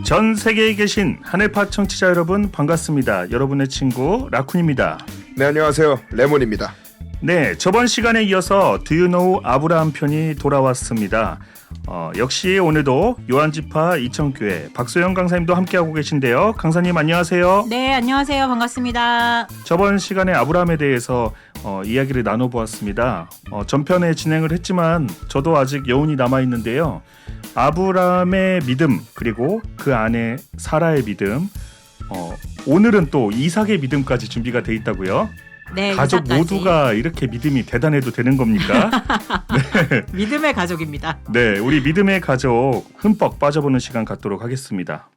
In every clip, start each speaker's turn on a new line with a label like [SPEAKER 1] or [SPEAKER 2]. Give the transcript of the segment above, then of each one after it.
[SPEAKER 1] 전 세계에 계신 하늘파 청취자 여러분 반갑습니다. 여러분의 친구 라쿤입니다.
[SPEAKER 2] 네, 안녕하세요. 레몬입니다.
[SPEAKER 1] 네, 저번 시간에 이어서 Do You Know 아브라함 편이 돌아왔습니다. 역시 오늘도 요한지파 이천교회 박소영 강사님도 함께하고 계신데요. 강사님 안녕하세요.
[SPEAKER 3] 네, 안녕하세요. 반갑습니다.
[SPEAKER 1] 저번 시간에 아브라함에 대해서 이야기를 나눠보았습니다. 전편에 진행을 했지만 저도 아직 여운이 남아있는데요. 아브라함의 믿음 그리고 그 안에 사라의 믿음, 오늘은 또 이삭의 믿음까지 준비가 돼 있다고요?
[SPEAKER 3] 네,
[SPEAKER 1] 가족
[SPEAKER 3] 이삭까지.
[SPEAKER 1] 모두가 이렇게 믿음이 대단해도 되는 겁니까?
[SPEAKER 3] 믿음의 가족입니다.
[SPEAKER 1] 네, 우리 믿음의 가족 흠뻑 빠져보는 시간 갖도록 하겠습니다.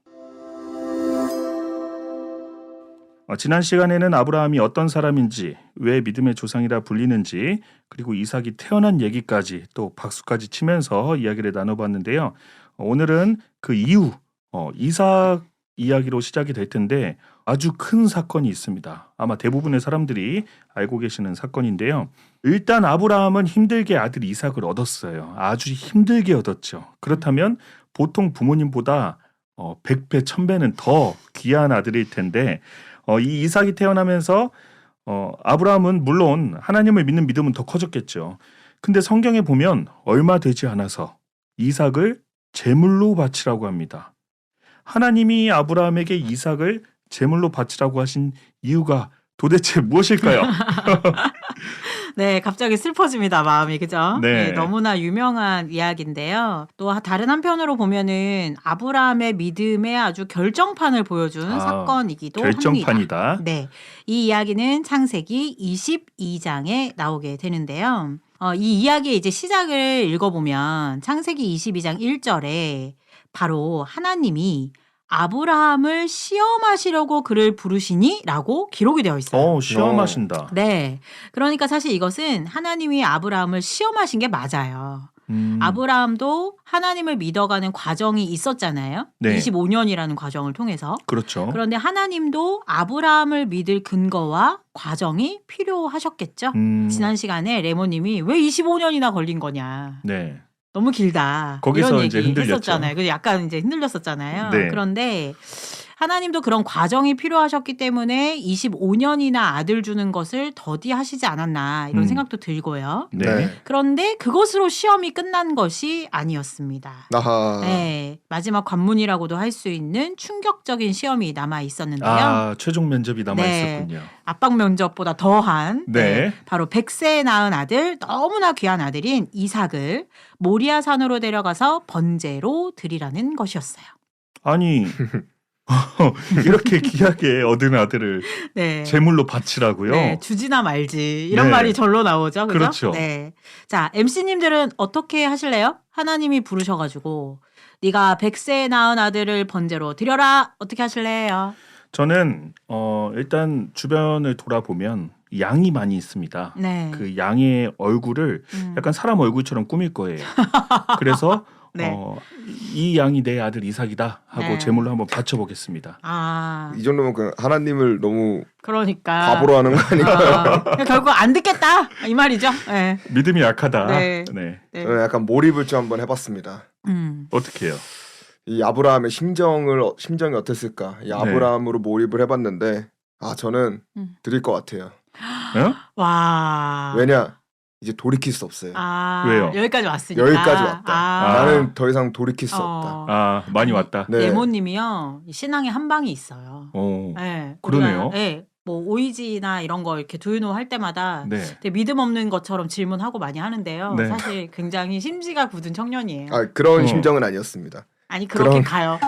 [SPEAKER 1] 지난 시간에는 아브라함이 어떤 사람인지, 왜 믿음의 조상이라 불리는지, 그리고 이삭이 태어난 얘기까지 또 박수까지 치면서 이야기를 나눠봤는데요. 오늘은 그 이후 이삭 이야기로 시작이 될 텐데 아주 큰 사건이 있습니다. 아마 대부분의 사람들이 알고 계시는 사건인데요. 일단 아브라함은 힘들게 아들 이삭을 얻었어요. 아주 힘들게 얻었죠. 그렇다면 보통 부모님보다 100배, 1000배는 더 귀한 아들일 텐데 이 이삭이 태어나면서 아브라함은 물론 하나님을 믿는 믿음은 더 커졌겠죠. 근데 성경에 보면 얼마 되지 않아서 이삭을 제물로 바치라고 합니다. 하나님이 아브라함에게 이삭을 제물로 바치라고 하신 이유가 도대체 무엇일까요?
[SPEAKER 3] 네, 갑자기 슬퍼집니다, 마음이. 그죠?
[SPEAKER 1] 네.
[SPEAKER 3] 너무나 유명한 이야기인데요. 또 다른 한편으로 보면은 아브라함의 믿음의 아주 결정판을 보여준 사건이기도 합니다.
[SPEAKER 1] 결정판이다.
[SPEAKER 3] 네, 이 이야기는 창세기 22장에 나오게 되는데요. 이 이야기의 이제 시작을 읽어보면 창세기 22장 1절에 바로 하나님이 아브라함을 시험하시려고 그를 부르시니? 라고 기록이 되어 있어요.
[SPEAKER 1] 시험하신다.
[SPEAKER 3] 네. 그러니까 사실 이것은 하나님이 아브라함을 시험하신 게 맞아요. 아브라함도 하나님을 믿어가는 과정이 있었잖아요.
[SPEAKER 1] 네.
[SPEAKER 3] 25년이라는 과정을 통해서.
[SPEAKER 1] 그렇죠.
[SPEAKER 3] 그런데 하나님도 아브라함을 믿을 근거와 과정이 필요하셨겠죠. 지난 시간에 레모님이 왜 25년이나 걸린 거냐.
[SPEAKER 1] 네.
[SPEAKER 3] 너무 길다.
[SPEAKER 1] 거기서
[SPEAKER 3] 이런
[SPEAKER 1] 이제
[SPEAKER 3] 얘기
[SPEAKER 1] 흔들렸죠.
[SPEAKER 3] 했었잖아요. 그래서 약간 이제 흔들렸었잖아요.
[SPEAKER 1] 네.
[SPEAKER 3] 그런데 하나님도 그런 과정이 필요하셨기 때문에 25년이나 아들 주는 것을 더디하시지 않았나 이런 생각도 들고요.
[SPEAKER 1] 네.
[SPEAKER 3] 그런데 그것으로 시험이 끝난 것이 아니었습니다.
[SPEAKER 2] 아하.
[SPEAKER 3] 네, 마지막 관문이라고도 할 수 있는 충격적인 시험이 남아 있었는데요.
[SPEAKER 1] 최종 면접이 남아
[SPEAKER 3] 네.
[SPEAKER 1] 있었군요.
[SPEAKER 3] 압박 면접보다 더한
[SPEAKER 1] 네.
[SPEAKER 3] 바로 100세에 낳은 아들, 너무나 귀한 아들인 이삭을 모리아 산으로 데려가서 번제로 드리라는 것이었어요.
[SPEAKER 1] 아니 이렇게 귀하게 얻은 아들을
[SPEAKER 3] 네.
[SPEAKER 1] 제물로 바치라고요?
[SPEAKER 3] 네, 주지나 말지 이런
[SPEAKER 1] 네.
[SPEAKER 3] 말이 절로 나오죠. 그죠?
[SPEAKER 1] 그렇죠.
[SPEAKER 3] 네. 자, MC님들은 어떻게 하실래요? 하나님이 부르셔가지고 네가 100세에 낳은 아들을 번제로 드려라. 어떻게 하실래요?
[SPEAKER 1] 저는 일단 주변을 돌아보면 양이 많이 있습니다.
[SPEAKER 3] 네.
[SPEAKER 1] 그 양의 얼굴을 약간 사람 얼굴처럼 꾸밀 거예요. 그래서
[SPEAKER 3] 네.
[SPEAKER 1] 이 양이 내 아들 이삭이다 하고
[SPEAKER 3] 네.
[SPEAKER 1] 제물로 한번 바쳐보겠습니다.
[SPEAKER 2] 이 정도면 그 하나님을 너무
[SPEAKER 3] 그러니까
[SPEAKER 2] 바보로 하는 거 아닌가요?
[SPEAKER 3] 결국 안 듣겠다 이 말이죠. 네.
[SPEAKER 1] 믿음이 약하다.
[SPEAKER 3] 네.
[SPEAKER 1] 네.
[SPEAKER 3] 네.
[SPEAKER 2] 저는 약간 몰입을 좀 한번 해봤습니다.
[SPEAKER 1] 어떻게 해요?
[SPEAKER 2] 이 아브라함의 심정이 어땠을까? 이 아브라함으로 몰입을 해봤는데 저는 드릴 것 같아요.
[SPEAKER 3] 와.
[SPEAKER 2] 왜냐? 이제 돌이킬 수 없어요.
[SPEAKER 1] 왜요?
[SPEAKER 3] 여기까지 왔으니까.
[SPEAKER 2] 여기까지 왔다. 나는 더 이상 돌이킬 수 없다.
[SPEAKER 1] 많이 왔다.
[SPEAKER 2] 네.
[SPEAKER 3] 레모님이요 신앙에 한 방이 있어요. 네,
[SPEAKER 1] 그러네요.
[SPEAKER 3] 네, 뭐 오이지나 이런 거 이렇게 두유노 할 때마다
[SPEAKER 1] 네.
[SPEAKER 3] 되게 믿음 없는 것처럼 질문하고 많이 하는데요.
[SPEAKER 1] 네.
[SPEAKER 3] 사실 굉장히 심지가 굳은 청년이에요.
[SPEAKER 2] 그런 심정은 아니었습니다.
[SPEAKER 3] 아니 그렇게 가요.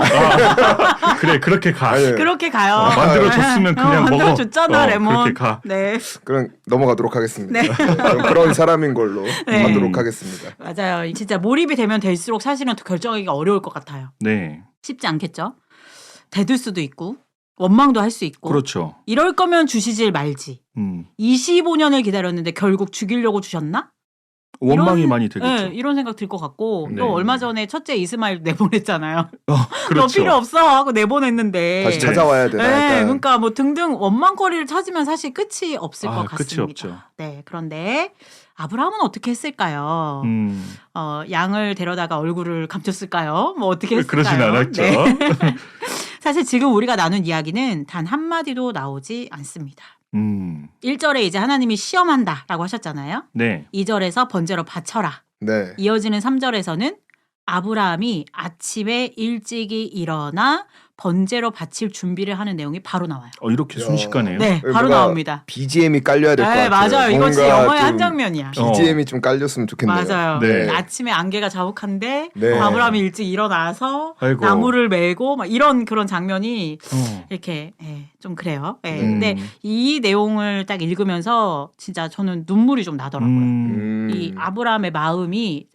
[SPEAKER 1] 그래 그렇게 가.
[SPEAKER 2] 아니,
[SPEAKER 3] 그렇게 가요.
[SPEAKER 1] 만들어줬으면 그냥 먹어.
[SPEAKER 3] 만들어줬잖아 레몬.
[SPEAKER 1] 그렇게 가.
[SPEAKER 3] 네.
[SPEAKER 2] 그럼 넘어가도록 하겠습니다.
[SPEAKER 3] 네.
[SPEAKER 2] 그런 사람인 걸로
[SPEAKER 3] 네.
[SPEAKER 2] 하도록 하겠습니다.
[SPEAKER 3] 맞아요. 진짜 몰입이 되면 될수록 사실은 더 결정하기가 어려울 것 같아요.
[SPEAKER 1] 네.
[SPEAKER 3] 쉽지 않겠죠? 대들 수도 있고 원망도 할 수 있고.
[SPEAKER 1] 그렇죠.
[SPEAKER 3] 이럴 거면 주시질 말지. 25년을 기다렸는데 결국 죽이려고 주셨나?
[SPEAKER 1] 원망이
[SPEAKER 3] 이런-
[SPEAKER 1] 많이 되겠죠.
[SPEAKER 3] 네, 이런 생각 들 것 같고
[SPEAKER 1] 네.
[SPEAKER 3] 또 얼마 전에 첫째 이스마일 내보냈잖아요.
[SPEAKER 1] 그렇죠.
[SPEAKER 3] 너 필요 없어 하고 내보냈는데.
[SPEAKER 2] 다시
[SPEAKER 1] 네.
[SPEAKER 2] 찾아와야 되나
[SPEAKER 3] 네,
[SPEAKER 2] 약간.
[SPEAKER 3] 그러니까 뭐 등등 원망거리를 찾으면 사실 끝이 없을 것
[SPEAKER 1] 끝이
[SPEAKER 3] 같습니다.
[SPEAKER 1] 없죠.
[SPEAKER 3] 네, 그런데 아브라함은 어떻게 했을까요? 양을 데려다가 얼굴을 감췄을까요? 뭐 어떻게 했을까요?
[SPEAKER 1] 그러진 않았죠.
[SPEAKER 3] 네. 사실 지금 우리가 나눈 이야기는 단 한마디도 나오지 않습니다. 1절에 이제 하나님이 시험한다라고 하셨잖아요.
[SPEAKER 1] 네.
[SPEAKER 3] 2절에서 번제로 바쳐라.
[SPEAKER 2] 네.
[SPEAKER 3] 이어지는 3절에서는 아브라함이 아침에 일찍이 일어나 번제로 바칠 준비를 하는 내용이 바로 나와요.
[SPEAKER 1] 이렇게
[SPEAKER 2] 야.
[SPEAKER 1] 순식간에요.
[SPEAKER 3] 네, 바로
[SPEAKER 2] 뭔가
[SPEAKER 3] 나옵니다.
[SPEAKER 2] BGM이 깔려야 될 것
[SPEAKER 3] 네,
[SPEAKER 2] 같아요.
[SPEAKER 3] 맞아요. 이거 진짜
[SPEAKER 2] 뭔가
[SPEAKER 3] 영화의 한
[SPEAKER 2] 좀
[SPEAKER 3] 장면이야.
[SPEAKER 2] BGM이 좀 깔렸으면 좋겠네요.
[SPEAKER 3] 맞아요.
[SPEAKER 1] 네.
[SPEAKER 3] 아침에 안개가 자욱한데
[SPEAKER 2] 네.
[SPEAKER 3] 아브라함이 일찍 일어나서
[SPEAKER 1] 아이고.
[SPEAKER 3] 나무를 메고 막 이런 그런 장면이
[SPEAKER 1] 어.
[SPEAKER 3] 이렇게 좀 그래요. 예.
[SPEAKER 2] 네.
[SPEAKER 3] 근데 이 내용을 딱 읽으면서 진짜 저는 눈물이 좀 나더라고요. 이 아브라함의 마음이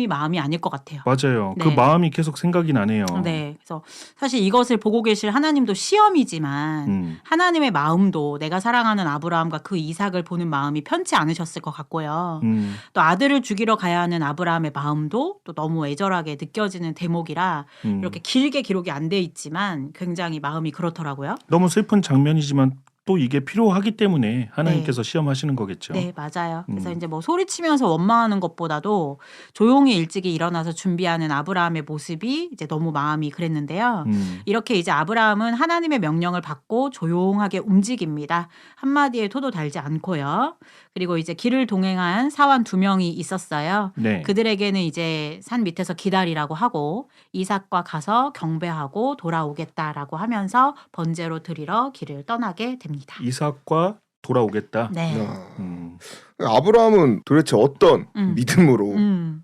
[SPEAKER 3] 마음이 아닐 것 같아요.
[SPEAKER 1] 맞아요. 그
[SPEAKER 3] 네.
[SPEAKER 1] 마음이 계속 생각이 나네요.
[SPEAKER 3] 네. 그래서 사실 이것을 보고 계실 하나님도 시험이지만 하나님의 마음도 내가 사랑하는 아브라함과 그 이삭을 보는 마음이 편치 않으셨을 것 같고요. 또 아들을 죽이러 가야 하는 아브라함의 마음도 또 너무 애절하게 느껴지는 대목이라 이렇게 길게 기록이 안 돼 있지만 굉장히 마음이 그렇더라고요.
[SPEAKER 1] 너무 슬픈 장면이지만 또 이게 필요하기 때문에 하나님께서 시험하시는 거겠죠.
[SPEAKER 3] 네, 맞아요. 그래서 이제 뭐 소리치면서 원망하는 것보다도 조용히 일찍이 일어나서 준비하는 아브라함의 모습이 이제 너무 마음이 그랬는데요. 이렇게 이제 아브라함은 하나님의 명령을 받고 조용하게 움직입니다. 한마디에 토도 달지 않고요. 그리고 이제 길을 동행한 사환 2명이 있었어요.
[SPEAKER 1] 네.
[SPEAKER 3] 그들에게는 이제 산 밑에서 기다리라고 하고 이삭과 가서 경배하고 돌아오겠다라고 하면서 번제로 드리러 길을 떠나게 됩니다.
[SPEAKER 1] 이삭과 돌아오겠다.
[SPEAKER 3] 네.
[SPEAKER 2] 아브라함은 도대체 어떤
[SPEAKER 3] 음.
[SPEAKER 2] 믿음으로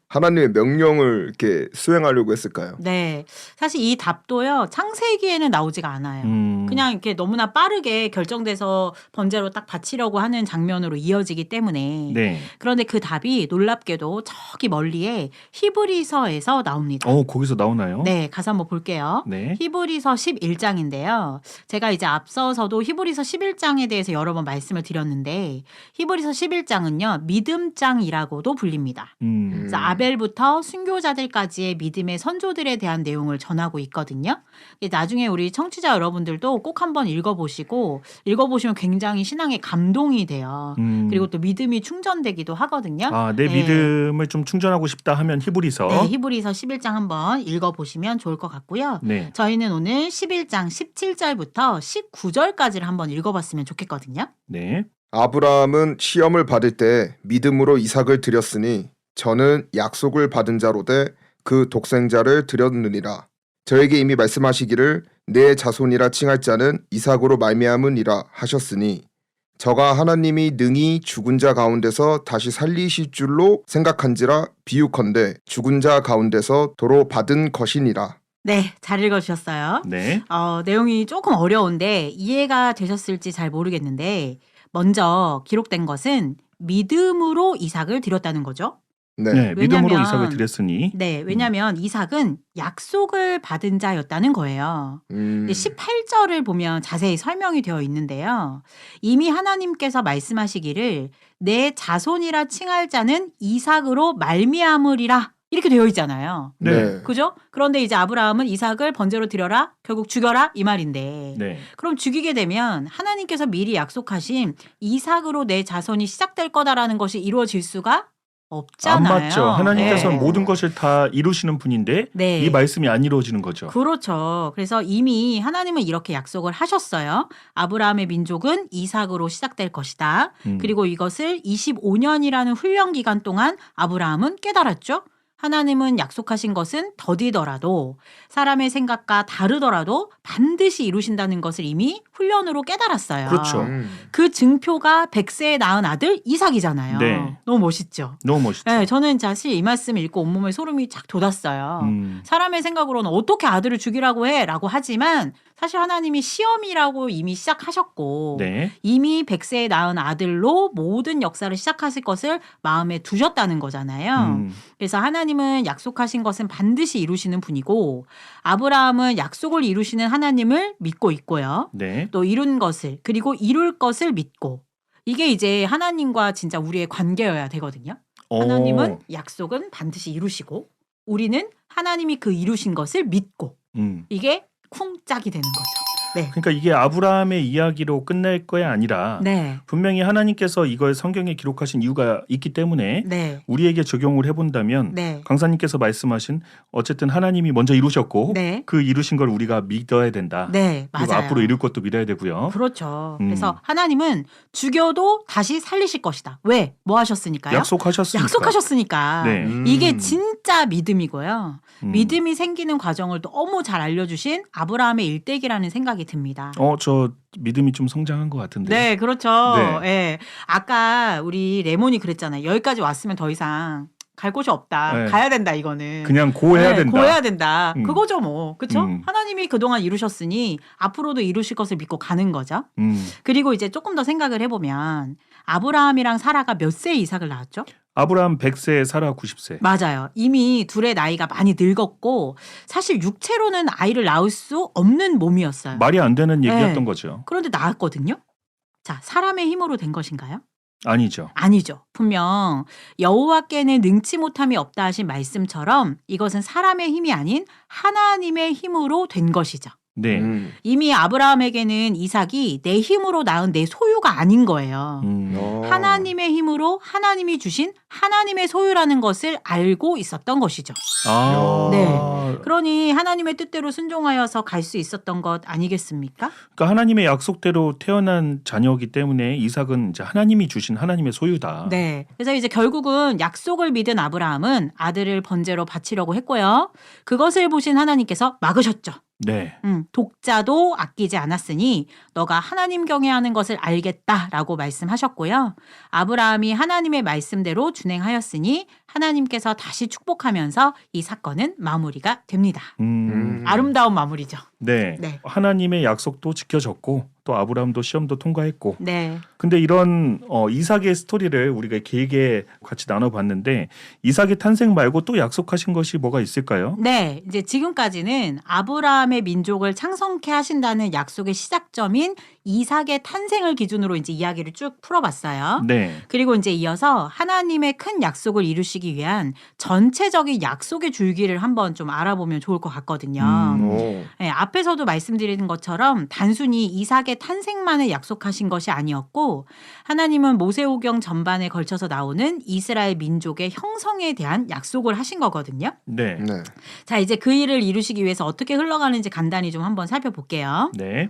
[SPEAKER 2] 하나님의 명령을 이렇게 수행하려고 했을까요?
[SPEAKER 3] 네. 사실 이 답도요, 창세기에는 나오지가 않아요. 그냥 이렇게 너무나 빠르게 결정돼서 번제로 딱 바치려고 하는 장면으로 이어지기 때문에.
[SPEAKER 1] 네.
[SPEAKER 3] 그런데 그 답이 놀랍게도 저기 멀리에 히브리서에서 나옵니다.
[SPEAKER 1] 거기서 나오나요?
[SPEAKER 3] 네, 가서 한번 볼게요.
[SPEAKER 1] 네.
[SPEAKER 3] 히브리서 11장인데요. 제가 이제 앞서서도 히브리서 11장에 대해서 여러 번 말씀을 드렸는데 히브리서 11장은요. 믿음장이라고도 불립니다. 그래서 아벨부터 순교자들까지의 믿음의 선조들에 대한 내용을 전하고 있거든요. 나중에 우리 청취자 여러분들도 꼭 한번 읽어보시면 굉장히 신앙에 감동이 돼요. 그리고 또 믿음이 충전되기도 하거든요.
[SPEAKER 1] 내
[SPEAKER 3] 네.
[SPEAKER 1] 믿음을 좀 충전하고 싶다 하면 히브리서.
[SPEAKER 3] 네, 히브리서 11장 한번 읽어보시면 좋을 것 같고요.
[SPEAKER 1] 네.
[SPEAKER 3] 저희는 오늘 11장 17절부터 19절까지를 한번 읽어봤으면 좋겠거든요.
[SPEAKER 1] 네.
[SPEAKER 2] 아브라함은 시험을 받을 때 믿음으로 이삭을 드렸으니 저는 약속을 받은 자로되 그 독생자를 드렸느니라. 저에게 이미 말씀하시기를 내 자손이라 칭할 자는 이삭으로 말미암으니라 하셨으니 저가 하나님이 능히 죽은 자 가운데서 다시 살리실 줄로 생각한지라 비유컨대 죽은 자 가운데서 도로 받은 것이니라.
[SPEAKER 3] 네, 잘 읽어주셨어요.
[SPEAKER 1] 네.
[SPEAKER 3] 내용이 조금 어려운데 이해가 되셨을지 잘 모르겠는데 먼저 기록된 것은 믿음으로 이삭을 드렸다는 거죠.
[SPEAKER 2] 네.
[SPEAKER 1] 네. 믿음으로
[SPEAKER 3] 왜냐면-
[SPEAKER 1] 이삭을 드렸으니.
[SPEAKER 3] 네, 왜냐하면 이삭은 약속을 받은 자였다는 거예요.
[SPEAKER 2] 음.
[SPEAKER 3] 18절을 보면 자세히 설명이 되어 있는데요. 이미 하나님께서 말씀하시기를 내 자손이라 칭할 자는 이삭으로 말미암으리라 이렇게 되어 있잖아요.
[SPEAKER 1] 네.
[SPEAKER 3] 그죠? 그런데 이제 아브라함은 이삭을 번제로 드려라, 결국 죽여라 이 말인데
[SPEAKER 1] 네.
[SPEAKER 3] 그럼 죽이게 되면 하나님께서 미리 약속하신 이삭으로 내 자손이 시작될 거다라는 것이 이루어질 수가 없잖아요.
[SPEAKER 1] 안 맞죠. 하나님께서는
[SPEAKER 3] 네.
[SPEAKER 1] 모든 것을 다 이루시는 분인데
[SPEAKER 3] 네.
[SPEAKER 1] 이 말씀이 안 이루어지는 거죠.
[SPEAKER 3] 그렇죠. 그래서 이미 하나님은 이렇게 약속을 하셨어요. 아브라함의 민족은 이삭으로 시작될 것이다. 그리고 이것을 25년이라는 훈련 기간 동안 아브라함은 깨달았죠. 하나님은 약속하신 것은 더디더라도 사람의 생각과 다르더라도 반드시 이루신다는 것을 이미 훈련으로 깨달았어요.
[SPEAKER 1] 그렇죠.
[SPEAKER 3] 그 증표가 100세에 낳은 아들 이삭이잖아요.
[SPEAKER 1] 네.
[SPEAKER 3] 너무 멋있죠.
[SPEAKER 1] 너무 멋있죠.
[SPEAKER 3] 네, 저는 사실 이 말씀 읽고 온몸에 소름이 착 돋았어요. 사람의 생각으로는 어떻게 아들을 죽이라고 해? 라고 하지만 사실 하나님이 시험이라고 이미 시작하셨고
[SPEAKER 1] 네.
[SPEAKER 3] 이미 100세에 낳은 아들로 모든 역사를 시작하실 것을 마음에 두셨다는 거잖아요. 그래서 하나님은 약속하신 것은 반드시 이루시는 분이고 아브라함은 약속을 이루시는 하나님을 믿고 있고요.
[SPEAKER 1] 네.
[SPEAKER 3] 또 이룬 것을 그리고 이룰 것을 믿고 이게 이제 하나님과 진짜 우리의 관계여야 되거든요. 하나님은 약속은 반드시 이루시고 우리는 하나님이 그 이루신 것을 믿고 이게 쿵짝이 되는 거죠. 네.
[SPEAKER 1] 그러니까 이게 아브라함의 이야기로 끝날 거야 아니라
[SPEAKER 3] 네.
[SPEAKER 1] 분명히 하나님께서 이걸 성경에 기록하신 이유가 있기 때문에
[SPEAKER 3] 네.
[SPEAKER 1] 우리에게 적용을 해본다면
[SPEAKER 3] 네.
[SPEAKER 1] 강사님께서 말씀하신 어쨌든 하나님이 먼저 이루셨고
[SPEAKER 3] 네.
[SPEAKER 1] 그 이루신 걸 우리가 믿어야 된다.
[SPEAKER 3] 네.
[SPEAKER 1] 그리고
[SPEAKER 3] 맞아요.
[SPEAKER 1] 앞으로 이룰 것도 믿어야 되고요.
[SPEAKER 3] 그렇죠. 그래서 하나님은 죽여도 다시 살리실 것이다. 왜? 뭐 하셨으니까요? 약속하셨으니까.
[SPEAKER 1] 네.
[SPEAKER 3] 이게 진짜 믿음이고요.
[SPEAKER 1] 음.
[SPEAKER 3] 믿음이 생기는 과정을 너무 잘 알려주신 아브라함의 일대기라는 생각이 듭니다.
[SPEAKER 1] 저 믿음이 좀 성장한 것 같은데.
[SPEAKER 3] 네, 그렇죠.
[SPEAKER 1] 네.
[SPEAKER 3] 예. 아까 우리 레몬이 그랬잖아요. 여기까지 왔으면 더 이상 갈 곳이 없다.
[SPEAKER 1] 네.
[SPEAKER 3] 가야 된다 이거는.
[SPEAKER 1] 그냥 고해야
[SPEAKER 3] 네,
[SPEAKER 1] 된다.
[SPEAKER 3] 고해야 된다.
[SPEAKER 1] 음.
[SPEAKER 3] 그거죠 뭐. 그렇죠?
[SPEAKER 1] 음.
[SPEAKER 3] 하나님이 그동안 이루셨으니 앞으로도 이루실 것을 믿고 가는 거죠.
[SPEAKER 1] 음.
[SPEAKER 3] 그리고 이제 조금 더 생각을 해보면 아브라함이랑 사라가 몇 세에 이삭을 낳았죠?
[SPEAKER 1] 아브라함 100세, 사라 90세.
[SPEAKER 3] 맞아요. 이미 둘의 나이가 많이 늙었고 사실 육체로는 아이를 낳을 수 없는 몸이었어요.
[SPEAKER 1] 말이 안 되는 얘기였던
[SPEAKER 3] 네.
[SPEAKER 1] 거죠.
[SPEAKER 3] 그런데 낳았거든요. 자, 사람의 힘으로 된 것인가요?
[SPEAKER 1] 아니죠.
[SPEAKER 3] 아니죠. 분명 여호와께는 능치 못함이 없다 하신 말씀처럼 이것은 사람의 힘이 아닌 하나님의 힘으로 된 것이죠.
[SPEAKER 1] 네.
[SPEAKER 3] 이미 아브라함에게는 이삭이 내 힘으로 낳은 내 소유가 아닌 거예요. 하나님의 힘으로 하나님이 주신 하나님의 소유라는 것을 알고 있었던 것이죠. 네. 그러니 하나님의 뜻대로 순종하여서 갈 수 있었던 것 아니겠습니까?
[SPEAKER 1] 그러니까 하나님의 약속대로 태어난 자녀이기 때문에 이삭은 이제 하나님이 주신 하나님의 소유다.
[SPEAKER 3] 네. 그래서 이제 결국은 약속을 믿은 아브라함은 아들을 번제로 바치려고 했고요. 그것을 보신 하나님께서 막으셨죠.
[SPEAKER 1] 네.
[SPEAKER 3] 독자도 아끼지 않았으니 너가 하나님 경외하는 것을 알겠다라고 말씀하셨고요. 아브라함이 하나님의 말씀대로 준행하였으니 하나님께서 다시 축복하면서 이 사건은 마무리가 됩니다. 아름다운 마무리죠.
[SPEAKER 1] 네.
[SPEAKER 3] 네.
[SPEAKER 1] 하나님의 약속도 지켜졌고 또 아브라함도 시험도 통과했고.
[SPEAKER 3] 네.
[SPEAKER 1] 근데 이런 이삭의 스토리를 우리가 길게 같이 나눠봤는데 이삭의 탄생 말고 또 약속하신 것이 뭐가 있을까요?
[SPEAKER 3] 네. 이제 지금까지는 아브라함의 민족을 창성케 하신다는 약속의 시작점인 이삭의 탄생을 기준으로 이제 이야기를 쭉 풀어봤어요.
[SPEAKER 1] 네.
[SPEAKER 3] 그리고 이제 이어서 하나님의 큰 약속을 이루시기 위한 전체적인 약속의 줄기를 한번 좀 알아보면 좋을 것 같거든요. 네, 앞에서도 말씀드린 것처럼 단순히 이삭의 탄생만을 약속하신 것이 아니었고 하나님은 모세오경 전반에 걸쳐서 나오는 이스라엘 민족의 형성에 대한 약속을 하신 거거든요.
[SPEAKER 1] 네.
[SPEAKER 3] 자, 이제 그 일을 이루시기 위해서 어떻게 흘러가는지 간단히 좀 한번 살펴볼게요.
[SPEAKER 1] 네.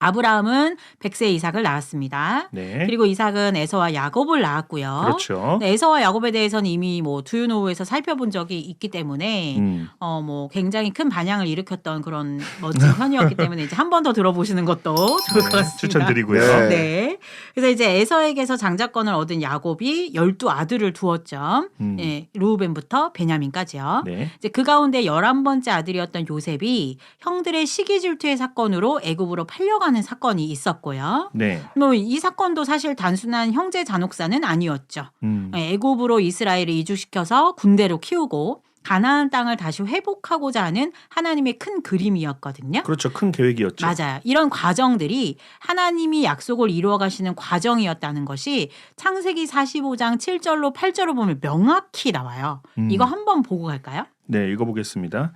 [SPEAKER 3] 아브라함은 100세 이삭을 낳았습니다.
[SPEAKER 1] 네.
[SPEAKER 3] 그리고 이삭은 에서와 야곱을 낳았고요.
[SPEAKER 1] 그렇죠.
[SPEAKER 3] 네, 에서와 야곱에 대해서는 이미 뭐 두유노후에서 살펴본 적이 있기 때문에 뭐 굉장히 큰 반향을 일으켰던 그런 멋진 편이었기 때문에 이제 한 번 더 들어보시는 것도 좋을 것 같습니다.
[SPEAKER 1] 추천드리고요.
[SPEAKER 2] 네.
[SPEAKER 3] 네. 그래서 이제 에서에게서 장자권을 얻은 야곱이 12아들을 두었죠. 예, 루우벤부터 베냐민까지요.
[SPEAKER 1] 네.
[SPEAKER 3] 이제 그 가운데 11번째 아들이었던 요셉이 형들의 시기 질투의 사건으로 애굽으로 팔려가는 사건이 있었고요.
[SPEAKER 1] 네.
[SPEAKER 3] 뭐 이 사건도 사실 단순한 형제 잔혹사는 아니었죠. 애굽으로 이스라엘을 이주시켜서 군대로 키우고 가나안 땅을 다시 회복하고자 하는 하나님의 큰 그림이었거든요.
[SPEAKER 1] 그렇죠. 큰 계획이었죠.
[SPEAKER 3] 맞아요. 이런 과정들이 하나님이 약속을 이루어 가시는 과정이었다는 것이 창세기 45장 7절로 8절을 보면 명확히 나와요. 이거 한번 보고 갈까요?
[SPEAKER 1] 네, 읽어보겠습니다.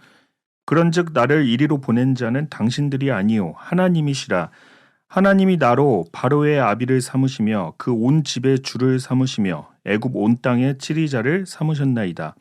[SPEAKER 1] 그런즉 나를 이리로 보낸 자는 당신들이 아니요 하나님이시라. 하나님이 나로 바로의 아비를 삼으시며 그 온 집의 주를 삼으시며 애굽 온 땅의 치리자를 삼으셨나이다.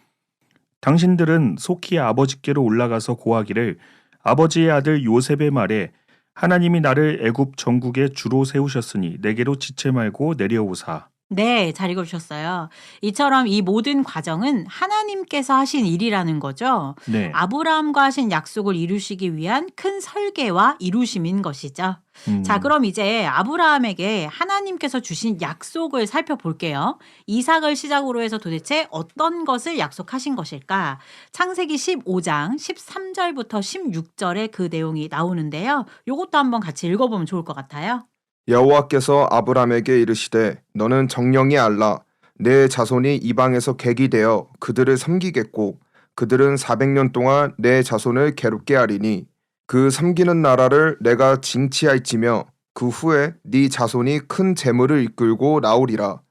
[SPEAKER 1] 당신들은 속히 아버지께로 올라가서 고하기를 아버지의 아들 요셉의 말에 하나님이 나를 애굽 전국의 주로 세우셨으니 내게로 지체 말고 내려오사.
[SPEAKER 3] 네, 잘 읽어주셨어요. 이처럼 이 모든 과정은 하나님께서 하신 일이라는 거죠.
[SPEAKER 1] 네.
[SPEAKER 3] 아브라함과 하신 약속을 이루시기 위한 큰 설계와 이루심인 것이죠. 자, 그럼 이제 아브라함에게 하나님께서 주신 약속을 살펴볼게요. 이삭을 시작으로 해서 도대체 어떤 것을 약속하신 것일까? 창세기 15장 13절부터 16절에 그 내용이 나오는데요. 이것도 한번 같이 읽어보면 좋을 것 같아요.
[SPEAKER 2] 여호와께서 아브람에게 이르시되 너는 정령이 알라 내 자손이 이방에서 객이 되어 그들을 섬기겠고 그들은 400년 동안 내 자손을 괴롭게 하리니 그 섬기는 나라를 내가 징치할지며 그 후에 네 자손이 큰 재물을 이끌고 나오리라.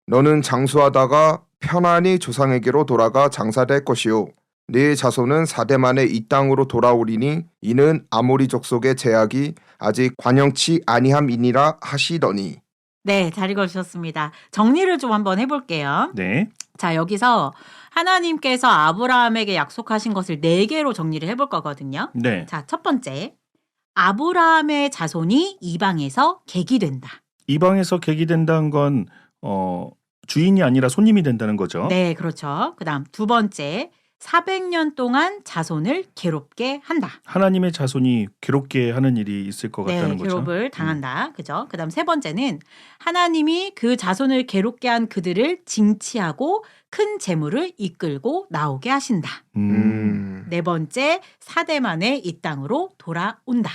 [SPEAKER 2] 너는 장수하다가 편안히 조상에게로 돌아가 장사될 것이요. 네 자손은 4대 만에 이 땅으로 돌아오리니 이는 아모리 족속의 제약이 아직 관영치 아니함이니라 하시더니.
[SPEAKER 3] 네, 잘 읽어주셨습니다. 정리를 좀 한번 해볼게요.
[SPEAKER 1] 네.
[SPEAKER 3] 자, 여기서 하나님께서 아브라함에게 약속하신 것을 4개로 정리를 해볼 거거든요.
[SPEAKER 1] 네.
[SPEAKER 3] 자, 첫 번째. 아브라함의 자손이 이방에서 객이 된다.
[SPEAKER 1] 이방에서 객이 된다는 건 주인이 아니라 손님이 된다는 거죠.
[SPEAKER 3] 네, 그렇죠. 그다음 두 번째. 400년 동안 자손을 괴롭게 한다.
[SPEAKER 1] 하나님의 자손이 괴롭게 하는 일이 있을 것 같다는 거죠.
[SPEAKER 3] 괴롭을 당한다. 그죠? 그다음 세 번째는 하나님이 그 자손을 괴롭게 한 그들을 징치하고 큰 재물을 이끌고 나오게 하신다. 네 번째, 4대 만에 이 땅으로 돌아온다.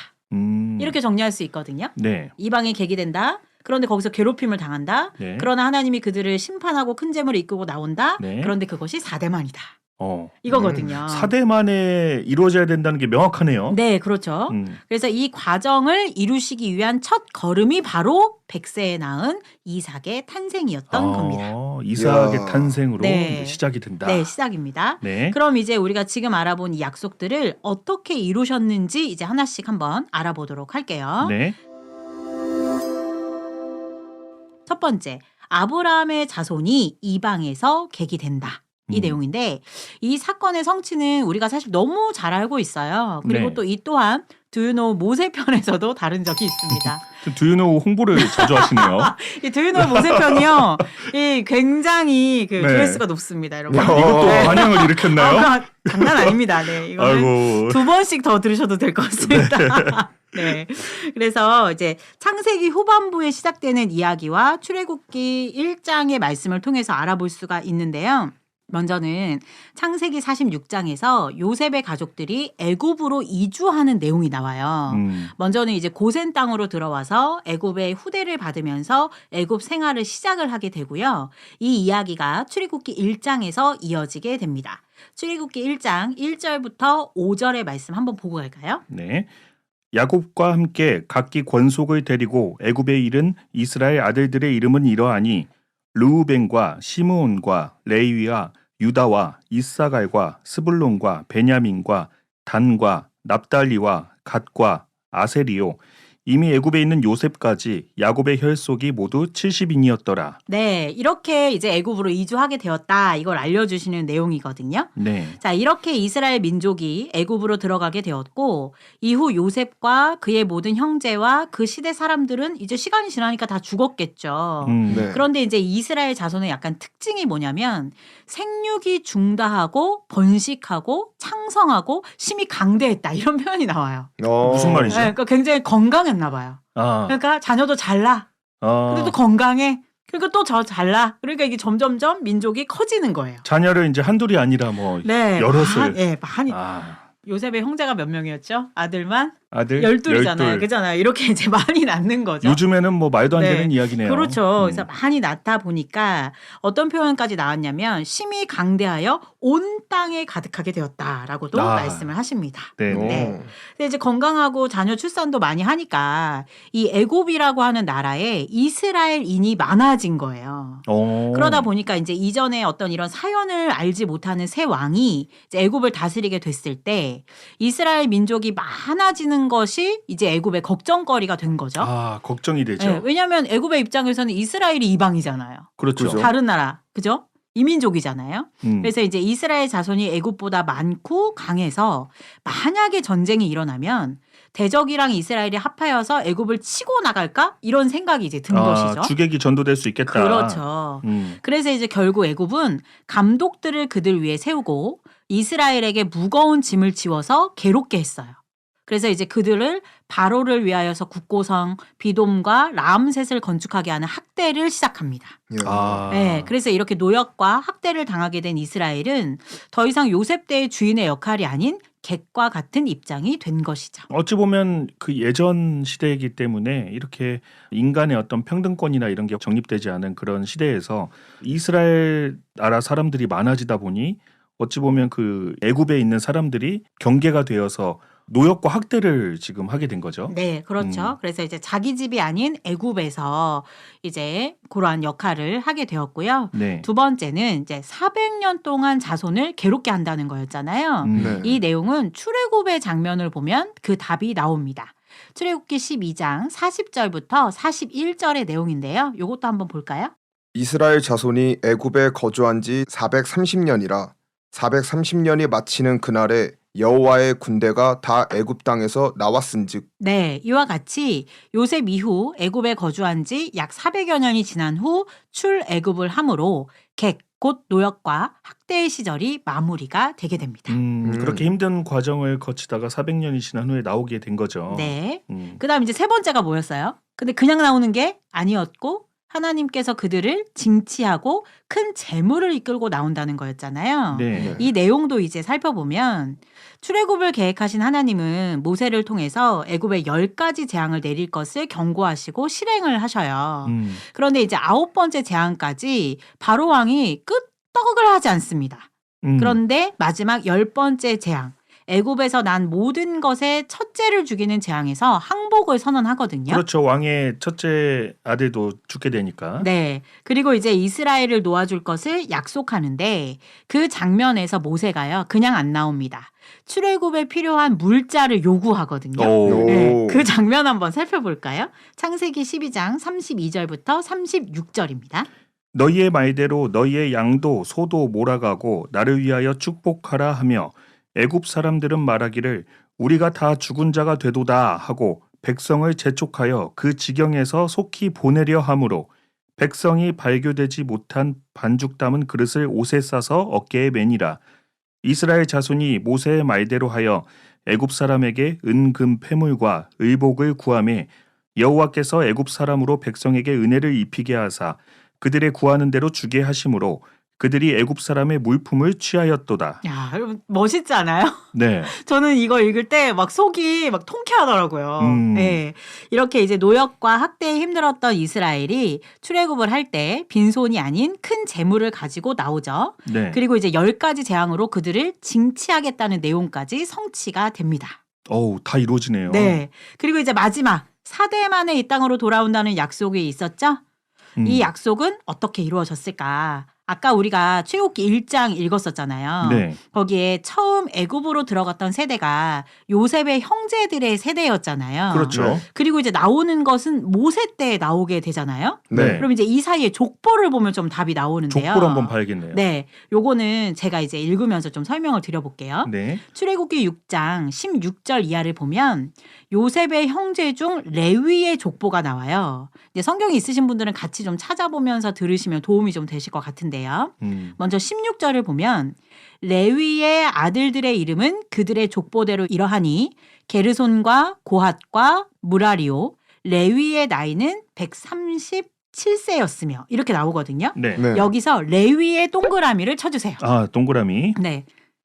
[SPEAKER 3] 이렇게 정리할 수 있거든요.
[SPEAKER 1] 네.
[SPEAKER 3] 이방에 객이 된다. 그런데 거기서 괴롭힘을 당한다.
[SPEAKER 1] 네.
[SPEAKER 3] 그러나 하나님이 그들을 심판하고 큰 재물을 이끌고 나온다.
[SPEAKER 1] 네.
[SPEAKER 3] 그런데 그것이 4대만이다.
[SPEAKER 1] 어.
[SPEAKER 3] 이거거든요.
[SPEAKER 1] 4대 만에 이루어져야 된다는 게 명확하네요.
[SPEAKER 3] 네, 그렇죠. 그래서 이 과정을 이루시기 위한 첫 걸음이 바로 100세에 낳은 이삭의 탄생이었던 겁니다.
[SPEAKER 1] 이삭의
[SPEAKER 2] 이야.
[SPEAKER 1] 탄생으로
[SPEAKER 3] 네.
[SPEAKER 1] 이제 시작이 된다.
[SPEAKER 3] 네, 시작입니다.
[SPEAKER 1] 네.
[SPEAKER 3] 그럼 이제 우리가 지금 알아본 이 약속들을 어떻게 이루셨는지 이제 하나씩 한번 알아보도록 할게요.
[SPEAKER 1] 네.
[SPEAKER 3] 첫 번째, 아브라함의 자손이 이방에서 객이 된다. 이 내용인데 이 사건의 성취는 우리가 사실 너무 잘 알고 있어요. 그리고
[SPEAKER 1] 네.
[SPEAKER 3] 또 이 또한 두유노 모세편에서도 다룬 적이 있습니다.
[SPEAKER 1] 두유노 홍보를 자주 하시네요.
[SPEAKER 3] 이 두유노 모세편이요. 이 굉장히 그
[SPEAKER 1] 네.
[SPEAKER 3] 조회수가 높습니다, 여러분.
[SPEAKER 1] 이것도
[SPEAKER 3] 네.
[SPEAKER 1] 반향을 일으켰나요?
[SPEAKER 3] 장난 아닙니다. 네, 이거는
[SPEAKER 1] 아이고.
[SPEAKER 3] 2번씩 더 들으셔도 될 것 같습니다. 네. 그래서 이제 창세기 후반부에 시작되는 이야기와 출애굽기 1장의 말씀을 통해서 알아볼 수가 있는데요. 먼저는 창세기 46장에서 요셉의 가족들이 애굽으로 이주하는 내용이 나와요. 먼저는 이제 고센 땅으로 들어와서 애굽의 후대를 받으면서 애굽 생활을 시작을 하게 되고요. 이 이야기가 출애굽기 1장에서 이어지게 됩니다. 출애굽기 1장 1절부터 5절의 말씀 한번 보고 갈까요?
[SPEAKER 1] 네. 야곱과 함께 각기 권속을 데리고 애굽에 이른 이스라엘 아들들의 이름은 이러하니 르우벤과 시므온과 레위와 유다와 이사갈과 스불론과 베냐민과 단과 납달리와 갓과 아세리요 이미 애굽에 있는 요셉까지 야곱의 혈속이 모두 70인이었더라.
[SPEAKER 3] 네, 이렇게 이제 애굽으로 이주하게 되었다. 이걸 알려주시는 내용이거든요.
[SPEAKER 1] 네.
[SPEAKER 3] 자, 이렇게 이스라엘 민족이 애굽으로 들어가게 되었고 이후 요셉과 그의 모든 형제와 그 시대 사람들은 이제 시간이 지나니까 다 죽었겠죠.
[SPEAKER 2] 네.
[SPEAKER 3] 그런데 이제 이스라엘 자손의 약간 특징이 뭐냐면 생육이 중다하고 번식하고 창성하고 심히 강대했다 이런 표현이 나와요.
[SPEAKER 1] 무슨 말이죠?
[SPEAKER 3] 네, 그러니까 굉장히 건강했나 봐요.
[SPEAKER 1] 아.
[SPEAKER 3] 그러니까 자녀도 잘 낳아. 근데 또 건강해. 그러니까 또 저 잘 낳아. 그러니까 이게 점점점 민족이 커지는 거예요.
[SPEAKER 1] 자녀를 이제 한둘이 아니라 뭐
[SPEAKER 3] 네,
[SPEAKER 1] 여럿을.
[SPEAKER 3] 많이. 요셉의 형제가 몇 명이었죠? 아들만?
[SPEAKER 1] 아들
[SPEAKER 3] 12이잖아요. 그잖아요. 이렇게 이제 많이 낳는 거죠.
[SPEAKER 1] 요즘에는 뭐 말도 안
[SPEAKER 3] 네.
[SPEAKER 1] 되는 이야기네요.
[SPEAKER 3] 그렇죠. 그래서 많이 낳다 보니까 어떤 표현까지 나왔냐면 심히 강대하여 온 땅에 가득하게 되었다라고도 말씀을 하십니다.
[SPEAKER 1] 네.
[SPEAKER 3] 네. 근데 이제 건강하고 자녀 출산도 많이 하니까 이 애굽이라고 하는 나라에 이스라엘인이 많아진 거예요. 그러다 보니까 이제 이전에 어떤 이런 사연을 알지 못하는 새 왕이 이제 애굽을 다스리게 됐을 때 이스라엘 민족이 많아지는 것이 이제 애굽의 걱정거리가 된 거죠.
[SPEAKER 1] 아, 걱정이 되죠.
[SPEAKER 3] 네, 왜냐하면 애굽의 입장에서는 이스라엘이 이방이잖아요.
[SPEAKER 1] 그렇죠.
[SPEAKER 3] 다른 나라, 그죠? 이민족이잖아요. 그래서 이제 이스라엘 자손이 애굽보다 많고 강해서 만약에 전쟁이 일어나면 대적이랑 이스라엘이 합하여서 애굽을 치고 나갈까? 이런 생각이 이제 든 것이죠.
[SPEAKER 1] 주객이 전도될 수 있겠다.
[SPEAKER 3] 그렇죠. 그래서 이제 결국 애굽은 감독들을 그들 위에 세우고 이스라엘에게 무거운 짐을 지워서 괴롭게 했어요. 그래서 이제 그들을 바로를 위하여서 국고성 비돔과 라암셋을 건축하게 하는 학대를 시작합니다. 네, 그래서 이렇게 노역과 학대를 당하게 된 이스라엘은 더 이상 요셉 때의 주인의 역할이 아닌 객과 같은 입장이 된 것이죠.
[SPEAKER 1] 어찌 보면 그 예전 시대이기 때문에 이렇게 인간의 어떤 평등권이나 이런 게 정립되지 않은 그런 시대에서 이스라엘 나라 사람들이 많아지다 보니 어찌 보면 그 애굽에 있는 사람들이 경계가 되어서 노역과 학대를 지금 하게 된 거죠.
[SPEAKER 3] 네, 그렇죠. 그래서 이제 자기 집이 아닌 애굽에서 이제 그러한 역할을 하게 되었고요.
[SPEAKER 1] 네.
[SPEAKER 3] 두 번째는 이제 400년 동안 자손을 괴롭게 한다는 거였잖아요.
[SPEAKER 2] 네.
[SPEAKER 3] 이 내용은 출애굽의 장면을 보면 그 답이 나옵니다. 출애굽기 12장 40절부터 41절의 내용인데요. 이것도 한번 볼까요?
[SPEAKER 2] 이스라엘 자손이 애굽에 거주한 지 430년이라 430년이 마치는 그날에 여호와의 군대가 다 애굽 땅에서 나왔은즉
[SPEAKER 3] 네, 이와 같이 요셉 이후 애굽에 거주한 지 약 400여 년이 지난 후 출애굽을 함으로 객, 곧 노역과 학대의 시절이 마무리가 되게 됩니다.
[SPEAKER 1] 그렇게 힘든 과정을 거치다가 400년이 지난 후에 나오게 된 거죠.
[SPEAKER 3] 네.
[SPEAKER 1] 음.
[SPEAKER 3] 그다음 이제 세 번째가 뭐였어요? 근데 그냥 나오는 게 아니었고 하나님께서 그들을 징치하고 큰 재물을 이끌고 나온다는 거였잖아요.
[SPEAKER 1] 네.
[SPEAKER 3] 이 내용도 이제 살펴보면 출애굽을 계획하신 하나님은 모세를 통해서 애굽에 10가지 재앙을 내릴 것을 경고하시고 실행을 하셔요. 그런데 이제 9번째 재앙까지 바로 왕이 끄떡을 하지 않습니다. 그런데 마지막 10번째 재앙, 애굽에서 난 모든 것의 첫째를 죽이는 재앙에서 항복을 선언하거든요.
[SPEAKER 1] 그렇죠. 왕의 첫째 아들도 죽게 되니까.
[SPEAKER 3] 네. 그리고 이제 이스라엘을 놓아줄 것을 약속하는데 그 장면에서 모세가요. 그냥 안 나옵니다. 출애굽에 필요한 물자를 요구하거든요.
[SPEAKER 1] 오.
[SPEAKER 3] 네, 그 장면 한번 살펴볼까요? 창세기 12장 32절부터 36절입니다.
[SPEAKER 1] 너희의 말대로 너희의 양도 소도 몰아가고 나를 위하여 축복하라 하며 애굽 사람들은 말하기를 우리가 다 죽은 자가 되도다 하고 백성을 재촉하여 그 지경에서 속히 보내려 하므로 백성이 발교되지 못한 반죽 담은 그릇을 옷에 싸서 어깨에 매니라. 이스라엘 자손이 모세의 말대로 하여 애굽 사람에게 은금 패물과 의복을 구하매 여호와께서 애굽 사람으로 백성에게 은혜를 입히게 하사 그들의 구하는 대로 주게 하심으로 그들이 애굽 사람의 물품을 취하였도다.
[SPEAKER 3] 야, 여러분 멋있지 않아요?
[SPEAKER 1] 네.
[SPEAKER 3] 저는 이거 읽을 때 막 속이 막 통쾌하더라고요. 네. 이렇게 이제 노역과 학대에 힘들었던 이스라엘이 출애굽을 할 때 빈손이 아닌 큰 재물을 가지고 나오죠.
[SPEAKER 1] 네.
[SPEAKER 3] 그리고 이제 10가지 재앙으로 그들을 징치하겠다는 내용까지 성취가 됩니다.
[SPEAKER 1] 어우, 다 이루어지네요.
[SPEAKER 3] 네. 그리고 이제 마지막 4대 만에 이 땅으로 돌아온다는 약속이 있었죠. 이 약속은 어떻게 이루어졌을까? 아까 우리가 출애굽기 1장 읽었었잖아요.
[SPEAKER 1] 네.
[SPEAKER 3] 거기에 처음 애굽으로 들어갔던 세대가 요셉의 형제들의 세대였잖아요.
[SPEAKER 1] 그렇죠.
[SPEAKER 2] 네.
[SPEAKER 3] 그리고 이제 나오는 것은 모세 때 나오게 되잖아요.
[SPEAKER 1] 네.
[SPEAKER 3] 그럼 이제 이 사이에 족보를 보면 좀 답이 나오는데요.
[SPEAKER 1] 족보를 한번 봐야겠네요.
[SPEAKER 3] 네. 요거는 제가 이제 읽으면서 좀 설명을 드려볼게요.
[SPEAKER 1] 네.
[SPEAKER 3] 출애굽기 6장 16절 이하를 보면 요셉의 형제 중 레위의 족보가 나와요. 이제 성경이 있으신 분들은 같이 좀 찾아보면서 들으시면 도움이 좀 되실 것 같은데요. 먼저 16절을 보면 레위의 아들들의 이름은 그들의 족보대로 이러하니 게르손과 고핫과 무라리오 레위의 나이는 137세였으며 이렇게 나오거든요.
[SPEAKER 1] 네.
[SPEAKER 2] 네.
[SPEAKER 3] 여기서 레위의 동그라미를 쳐주세요.
[SPEAKER 1] 아, 동그라미.
[SPEAKER 3] 네.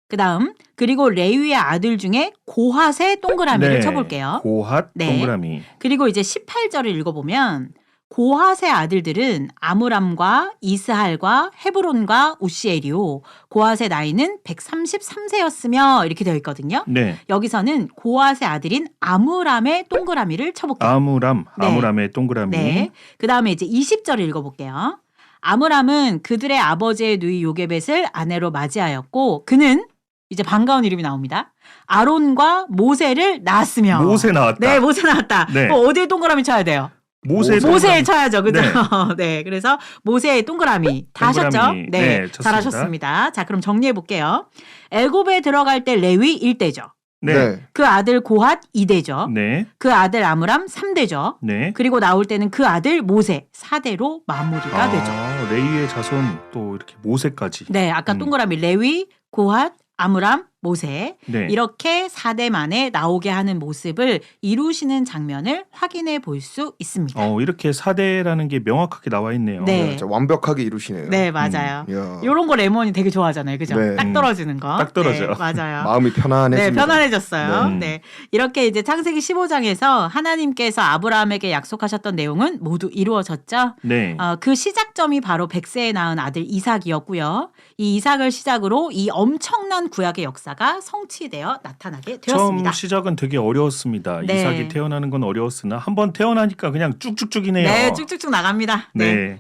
[SPEAKER 3] 그다음 그리고 레위의 아들 중에 고핫의 동그라미를
[SPEAKER 1] 네.
[SPEAKER 3] 쳐볼게요.
[SPEAKER 1] 고핫
[SPEAKER 3] 네.
[SPEAKER 1] 동그라미.
[SPEAKER 3] 그리고 이제 18절을 읽어보면 고핫의 아들들은 아므람과 이스할과 헤브론과 우시엘이요. 고핫의 나이는 133세였으며 이렇게 되어 있거든요.
[SPEAKER 1] 네.
[SPEAKER 3] 여기서는 고핫의 아들인 아므람의 동그라미를 쳐볼게요.
[SPEAKER 1] 아므람.
[SPEAKER 3] 네.
[SPEAKER 1] 아므람의 동그라미.
[SPEAKER 3] 네. 그 다음에 이제 20절을 읽어볼게요. 아므람은 그들의 아버지의 누이 요게벳을 아내로 맞이하였고 그는 이제 반가운 이름이 나옵니다. 아론과 모세를 낳았으며.
[SPEAKER 1] 모세 나왔다.
[SPEAKER 3] 네, 모세 나왔다.
[SPEAKER 1] 네.
[SPEAKER 3] 어디에 동그라미 쳐야 돼요?
[SPEAKER 1] 모세
[SPEAKER 3] 모세에 쳐야죠. 그죠?
[SPEAKER 1] 네.
[SPEAKER 3] 네. 그래서 모세의 동그라미 다 하셨죠?
[SPEAKER 1] 동그라미.
[SPEAKER 3] 네.
[SPEAKER 1] 네, 쳤습니다.
[SPEAKER 3] 잘하셨습니다. 자, 그럼 정리해 볼게요. 애굽에 들어갈 때 레위 1대죠.
[SPEAKER 1] 네.
[SPEAKER 3] 그 아들 고핫 2대죠.
[SPEAKER 1] 네.
[SPEAKER 3] 그 아들 아므람 3대죠.
[SPEAKER 1] 네.
[SPEAKER 3] 그리고 나올 때는 그 아들 모세 4대로 마무리가 되죠.
[SPEAKER 1] 레위의 자손 또 이렇게 모세까지.
[SPEAKER 3] 네, 아까 동그라미 레위, 고핫, 아므람, 모세
[SPEAKER 1] 네.
[SPEAKER 3] 이렇게 4대 만에 나오게 하는 모습을 이루시는 장면을 확인해 볼 수 있습니다.
[SPEAKER 1] 이렇게 4대라는 게 명확하게 나와 있네요.
[SPEAKER 3] 네.
[SPEAKER 2] 진짜 완벽하게 이루시네요.
[SPEAKER 3] 네, 맞아요.
[SPEAKER 2] 이야.
[SPEAKER 3] 이런 거 레몬이 되게 좋아하잖아요. 그죠?
[SPEAKER 2] 네.
[SPEAKER 3] 딱 떨어지는 거.
[SPEAKER 1] 딱 떨어져요.
[SPEAKER 3] 네, 맞아요.
[SPEAKER 2] 마음이 편안해집니다.
[SPEAKER 3] 네, 편안해졌어요.
[SPEAKER 1] 네.
[SPEAKER 3] 네. 이렇게 이제 창세기 15장에서 하나님께서 아브라함에게 약속하셨던 내용은 모두 이루어졌죠.
[SPEAKER 1] 네.
[SPEAKER 3] 그 시작점이 바로 100세에 낳은 아들 이삭이었고요. 이 이삭을 시작으로 이 엄청난 구약의 역사, 역사가 성취되어 나타나게
[SPEAKER 1] 처음
[SPEAKER 3] 되었습니다.
[SPEAKER 1] 시작은 되게 어려웠습니다.
[SPEAKER 3] 네.
[SPEAKER 1] 이삭이 태어나는 건 어려웠으나 한번 태어나니까 그냥 쭉쭉쭉이네요.
[SPEAKER 3] 네, 쭉쭉쭉 나갑니다.
[SPEAKER 1] 네.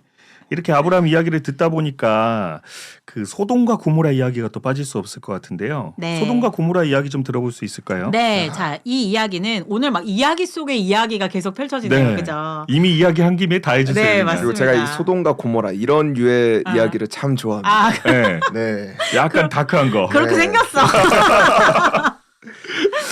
[SPEAKER 1] 이렇게 아브라함 이야기를 듣다 보니까 그 소돔과 고모라 이야기가 또 빠질 수 없을 것 같은데요.
[SPEAKER 3] 네.
[SPEAKER 1] 소돔과 고모라 이야기 좀 들어볼 수 있을까요?
[SPEAKER 3] 네, 자, 이 이야기는 오늘 막 이야기 속의 이야기가 계속 펼쳐지네요.
[SPEAKER 1] 네.
[SPEAKER 3] 그죠?
[SPEAKER 1] 이미 이야기한 김에 다 해주세요.
[SPEAKER 3] 네,
[SPEAKER 1] 그냥.
[SPEAKER 3] 맞습니다.
[SPEAKER 2] 그리고 제가 이 소돔과 고모라 이런 류의
[SPEAKER 3] 아.
[SPEAKER 2] 이야기를 참 좋아합니다.
[SPEAKER 3] 아,
[SPEAKER 1] 네.
[SPEAKER 2] 네,
[SPEAKER 1] 약간 다크한 거.
[SPEAKER 3] 그렇게
[SPEAKER 2] 네.
[SPEAKER 3] 생겼어.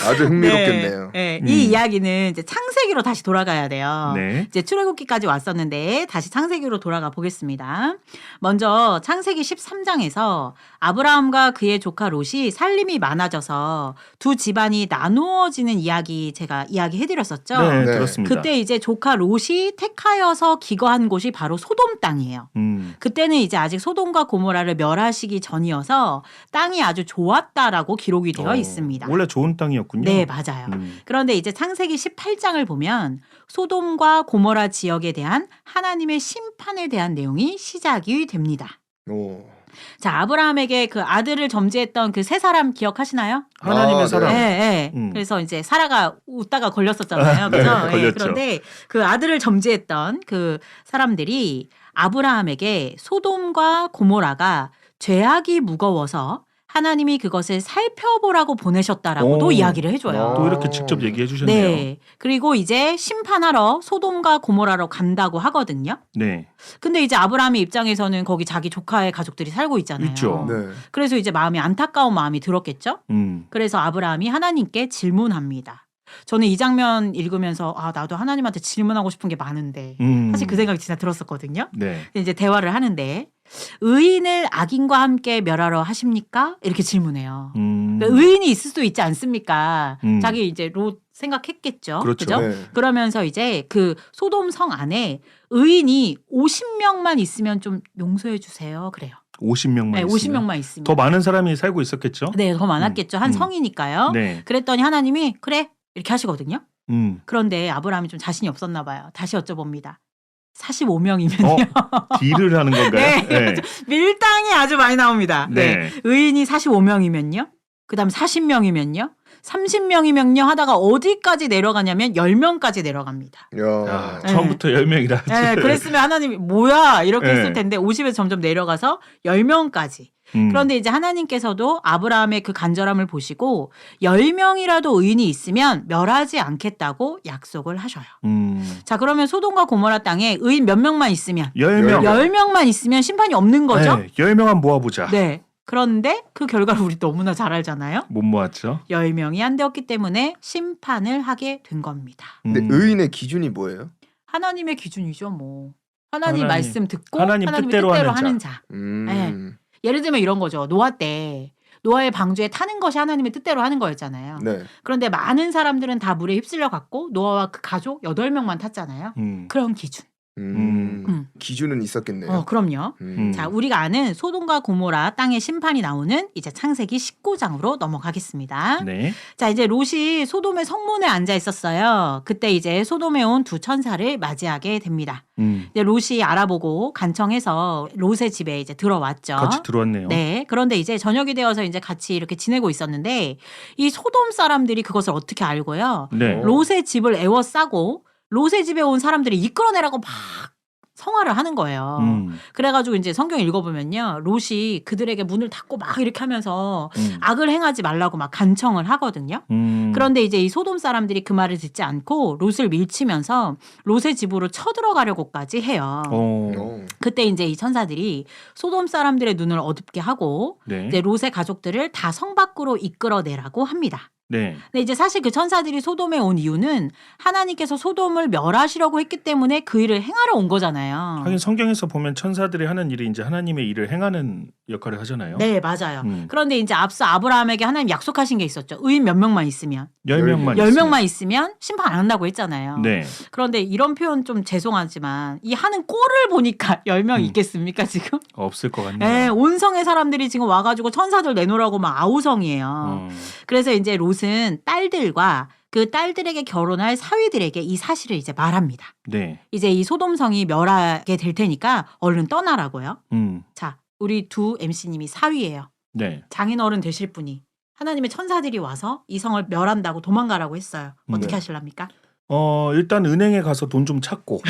[SPEAKER 2] 아주 흥미롭겠네요.
[SPEAKER 3] 네, 이 이야기는 이제 창세기로 다시 돌아가야 돼요.
[SPEAKER 1] 네.
[SPEAKER 3] 이제 출애굽기까지 왔었는데 다시 창세기로 돌아가 보겠습니다. 먼저 창세기 13장에서 아브라함과 그의 조카 롯이 살림이 많아져서 두 집안이 나누어지는 이야기 제가 이야기해드렸었죠.
[SPEAKER 1] 네,
[SPEAKER 2] 네.
[SPEAKER 1] 들었습니다.
[SPEAKER 3] 그때 이제 조카 롯이 택하여서 기거한 곳이 바로 소돔 땅이에요. 그때는 이제 아직 소돔과 고모라를 멸하시기 전이어서 땅이 아주 좋았다라고 기록이 되어 있습니다.
[SPEAKER 1] 원래 좋은 땅이었군요.
[SPEAKER 3] 네, 맞아요. 그런데 이제 창세기 18장을 보면 소돔과 고모라 지역에 대한 하나님의 심판에 대한 내용이 시작이 됩니다.
[SPEAKER 2] 오.
[SPEAKER 3] 자, 아브라함에게 그 아들을 점지했던 그 세 사람 기억하시나요?
[SPEAKER 1] 하나님의
[SPEAKER 2] 아,
[SPEAKER 1] 사랑.
[SPEAKER 3] 네, 네. 그래서 이제 사라가 웃다가 걸렸었잖아요. 그죠?
[SPEAKER 1] 네, 걸렸죠.
[SPEAKER 3] 그런데 그 아들을 점지했던 그 사람들이 아브라함에게 소돔과 고모라가 죄악이 무거워서 하나님이 그것을 살펴보라고 보내셨다라고도
[SPEAKER 1] 오.
[SPEAKER 3] 이야기를 해줘요.
[SPEAKER 1] 또 이렇게 직접 얘기해 주셨네요.
[SPEAKER 3] 네. 그리고 이제 심판하러 소돔과 고모라로 간다고 하거든요.
[SPEAKER 1] 네.
[SPEAKER 3] 근데 이제 아브라함의 입장에서는 거기 자기 조카의 가족들이 살고 있잖아요.
[SPEAKER 1] 있죠.
[SPEAKER 2] 네.
[SPEAKER 3] 그래서 이제 마음이 안타까운 마음이 들었겠죠. 그래서 아브라함이 하나님께 질문합니다. 저는 이 장면 읽으면서 아 나도 하나님한테 질문하고 싶은 게 많은데 사실 그 생각이 진짜 들었었거든요.
[SPEAKER 1] 네.
[SPEAKER 3] 근데 이제 대화를 하는데 의인을 악인과 함께 멸하러 하십니까? 이렇게 질문해요. 그러니까 의인이 있을 수도 있지 않습니까? 자기 이제 롯 생각했겠죠.
[SPEAKER 1] 그렇죠.
[SPEAKER 3] 그죠?
[SPEAKER 2] 네.
[SPEAKER 3] 그러면서 이제 그 소돔 성 안에 의인이 50명만 있으면 좀 용서해 주세요. 그래요.
[SPEAKER 1] 50명만
[SPEAKER 3] 네,
[SPEAKER 1] 있으면
[SPEAKER 3] 50명만 있으면.
[SPEAKER 1] 더 많은 사람이 살고 있었겠죠?
[SPEAKER 3] 네, 더 많았겠죠. 한
[SPEAKER 1] 음.
[SPEAKER 3] 성이니까요.
[SPEAKER 1] 네.
[SPEAKER 3] 그랬더니 하나님이 그래 이렇게 하시거든요.
[SPEAKER 1] 음.
[SPEAKER 3] 그런데 아브라함이 좀 자신이 없었나 봐요. 다시 여쭤봅니다. 45명이면요.
[SPEAKER 1] 딜을 하는 건가요?
[SPEAKER 3] 네. 밀당이 아주 많이 나옵니다.
[SPEAKER 1] 네.
[SPEAKER 3] 네. 의인이 45명이면요. 그다음 40명이면요. 30명이면요 하다가 어디까지 내려가냐면 10명까지 내려갑니다.
[SPEAKER 2] 야.
[SPEAKER 1] 아, 처음부터 10명이라.
[SPEAKER 3] 네, 그랬으면 하나님이 뭐야 이렇게
[SPEAKER 1] 네.
[SPEAKER 3] 했을 텐데 50에서 점점 내려가서 10명까지. 그런데 이제 하나님께서도 아브라함의 그 간절함을 보시고 10명이라도 의인이 있으면 멸하지 않겠다고 약속을 하셔요. 자, 그러면 소돔과 고모라 땅에 의인 몇 명만 있으면
[SPEAKER 1] 10명.
[SPEAKER 3] 10명만 있으면 심판이 없는 거죠?
[SPEAKER 1] 네, 10명만 모아보자.
[SPEAKER 3] 네. 그런데 그 결과를 우리 너무나 잘 알잖아요.
[SPEAKER 1] 못 모았죠.
[SPEAKER 3] 10명이 안 되었기 때문에 심판을 하게 된 겁니다.
[SPEAKER 2] 근데
[SPEAKER 1] 음.
[SPEAKER 2] 의인의 기준이 뭐예요?
[SPEAKER 3] 하나님의 기준이죠, 뭐. 하나님
[SPEAKER 1] 하나님.
[SPEAKER 3] 말씀 듣고
[SPEAKER 1] 하나님
[SPEAKER 3] 하나님의
[SPEAKER 1] 뜻대로
[SPEAKER 3] 뜻대로
[SPEAKER 1] 하는
[SPEAKER 3] 하는 자.
[SPEAKER 2] 음.
[SPEAKER 3] 네. 예를 들면 이런 거죠. 노아 때 노아의 방주에 타는 것이 하나님의 뜻대로 하는 거였잖아요.
[SPEAKER 2] 네.
[SPEAKER 3] 그런데 많은 사람들은 다 물에 휩쓸려 갔고 노아와 그 가족 8명만 탔잖아요. 그런 기준.
[SPEAKER 2] 기준은 있었겠네요.
[SPEAKER 3] 그럼요. 자, 우리가 아는 소돔과 고모라 땅의 심판이 나오는 이제 창세기 19장으로 넘어가겠습니다.
[SPEAKER 1] 네.
[SPEAKER 3] 자, 이제 롯이 소돔의 성문에 앉아 있었어요. 그때 이제 소돔에 온 두 천사를 맞이하게 됩니다. 이제 롯이 알아보고 간청해서 롯의 집에 이제 들어왔죠.
[SPEAKER 1] 같이 들어왔네요.
[SPEAKER 3] 네. 그런데 이제 저녁이 되어서 이제 같이 이렇게 지내고 있었는데 이 소돔 사람들이 그것을 어떻게 알고요.
[SPEAKER 1] 네.
[SPEAKER 3] 롯의 집을 에워싸고 롯의 집에 온 사람들이 이끌어내라고 막 성화를 하는 거예요. 그래가지고 이제 성경 읽어보면요. 롯이 그들에게 문을 닫고 막 이렇게 하면서 악을 행하지 말라고 막 간청을 하거든요. 그런데 이제 이 소돔 사람들이 그 말을 듣지 않고 롯을 밀치면서 롯의 집으로 쳐들어가려고까지 해요. 그때 이제 이 천사들이 소돔 사람들의 눈을 어둡게 하고
[SPEAKER 1] 네.
[SPEAKER 3] 이제 롯의 가족들을 다 성 밖으로 이끌어내라고 합니다.
[SPEAKER 1] 네.
[SPEAKER 3] 근데 이제 사실 그 천사들이 소돔에 온 이유는 하나님께서 소돔을 멸하시려고 했기 때문에 그 일을 행하러 온 거잖아요.
[SPEAKER 1] 하긴 성경에서 보면 천사들이 하는 일이 이제 하나님의 일을 행하는 역할을 하잖아요.
[SPEAKER 3] 네, 맞아요. 그런데 이제 앞서 아브라함에게 하나님 약속하신 게 있었죠. 의인 몇 명만 있으면.
[SPEAKER 1] 10명만
[SPEAKER 3] 10명만 있으면 심판 안 한다고 했잖아요.
[SPEAKER 1] 네.
[SPEAKER 3] 그런데 이런 표현 좀 죄송하지만 이 하는 꼴을 보니까 10명 있겠습니까 지금?
[SPEAKER 1] 없을 것 같네요.
[SPEAKER 3] 네, 온 성의 사람들이 지금 와가지고 천사들 내놓으라고 막 아우성이에요. 그래서 이제 롯은 딸들과 그 딸들에게 결혼할 사위들에게 이 사실을 이제 말합니다.
[SPEAKER 1] 네.
[SPEAKER 3] 이제 이 소돔성이 멸하게 될 테니까 얼른 떠나라고요.
[SPEAKER 1] 음.
[SPEAKER 3] 자, 우리 두 MC님이 사위예요.
[SPEAKER 1] 네.
[SPEAKER 3] 장인어른 되실 분이 하나님의 천사들이 와서 이 성을 멸한다고 도망가라고 했어요. 어떻게
[SPEAKER 2] 네.
[SPEAKER 3] 하실랍니까?
[SPEAKER 1] 일단 은행에 가서 돈 좀 찾고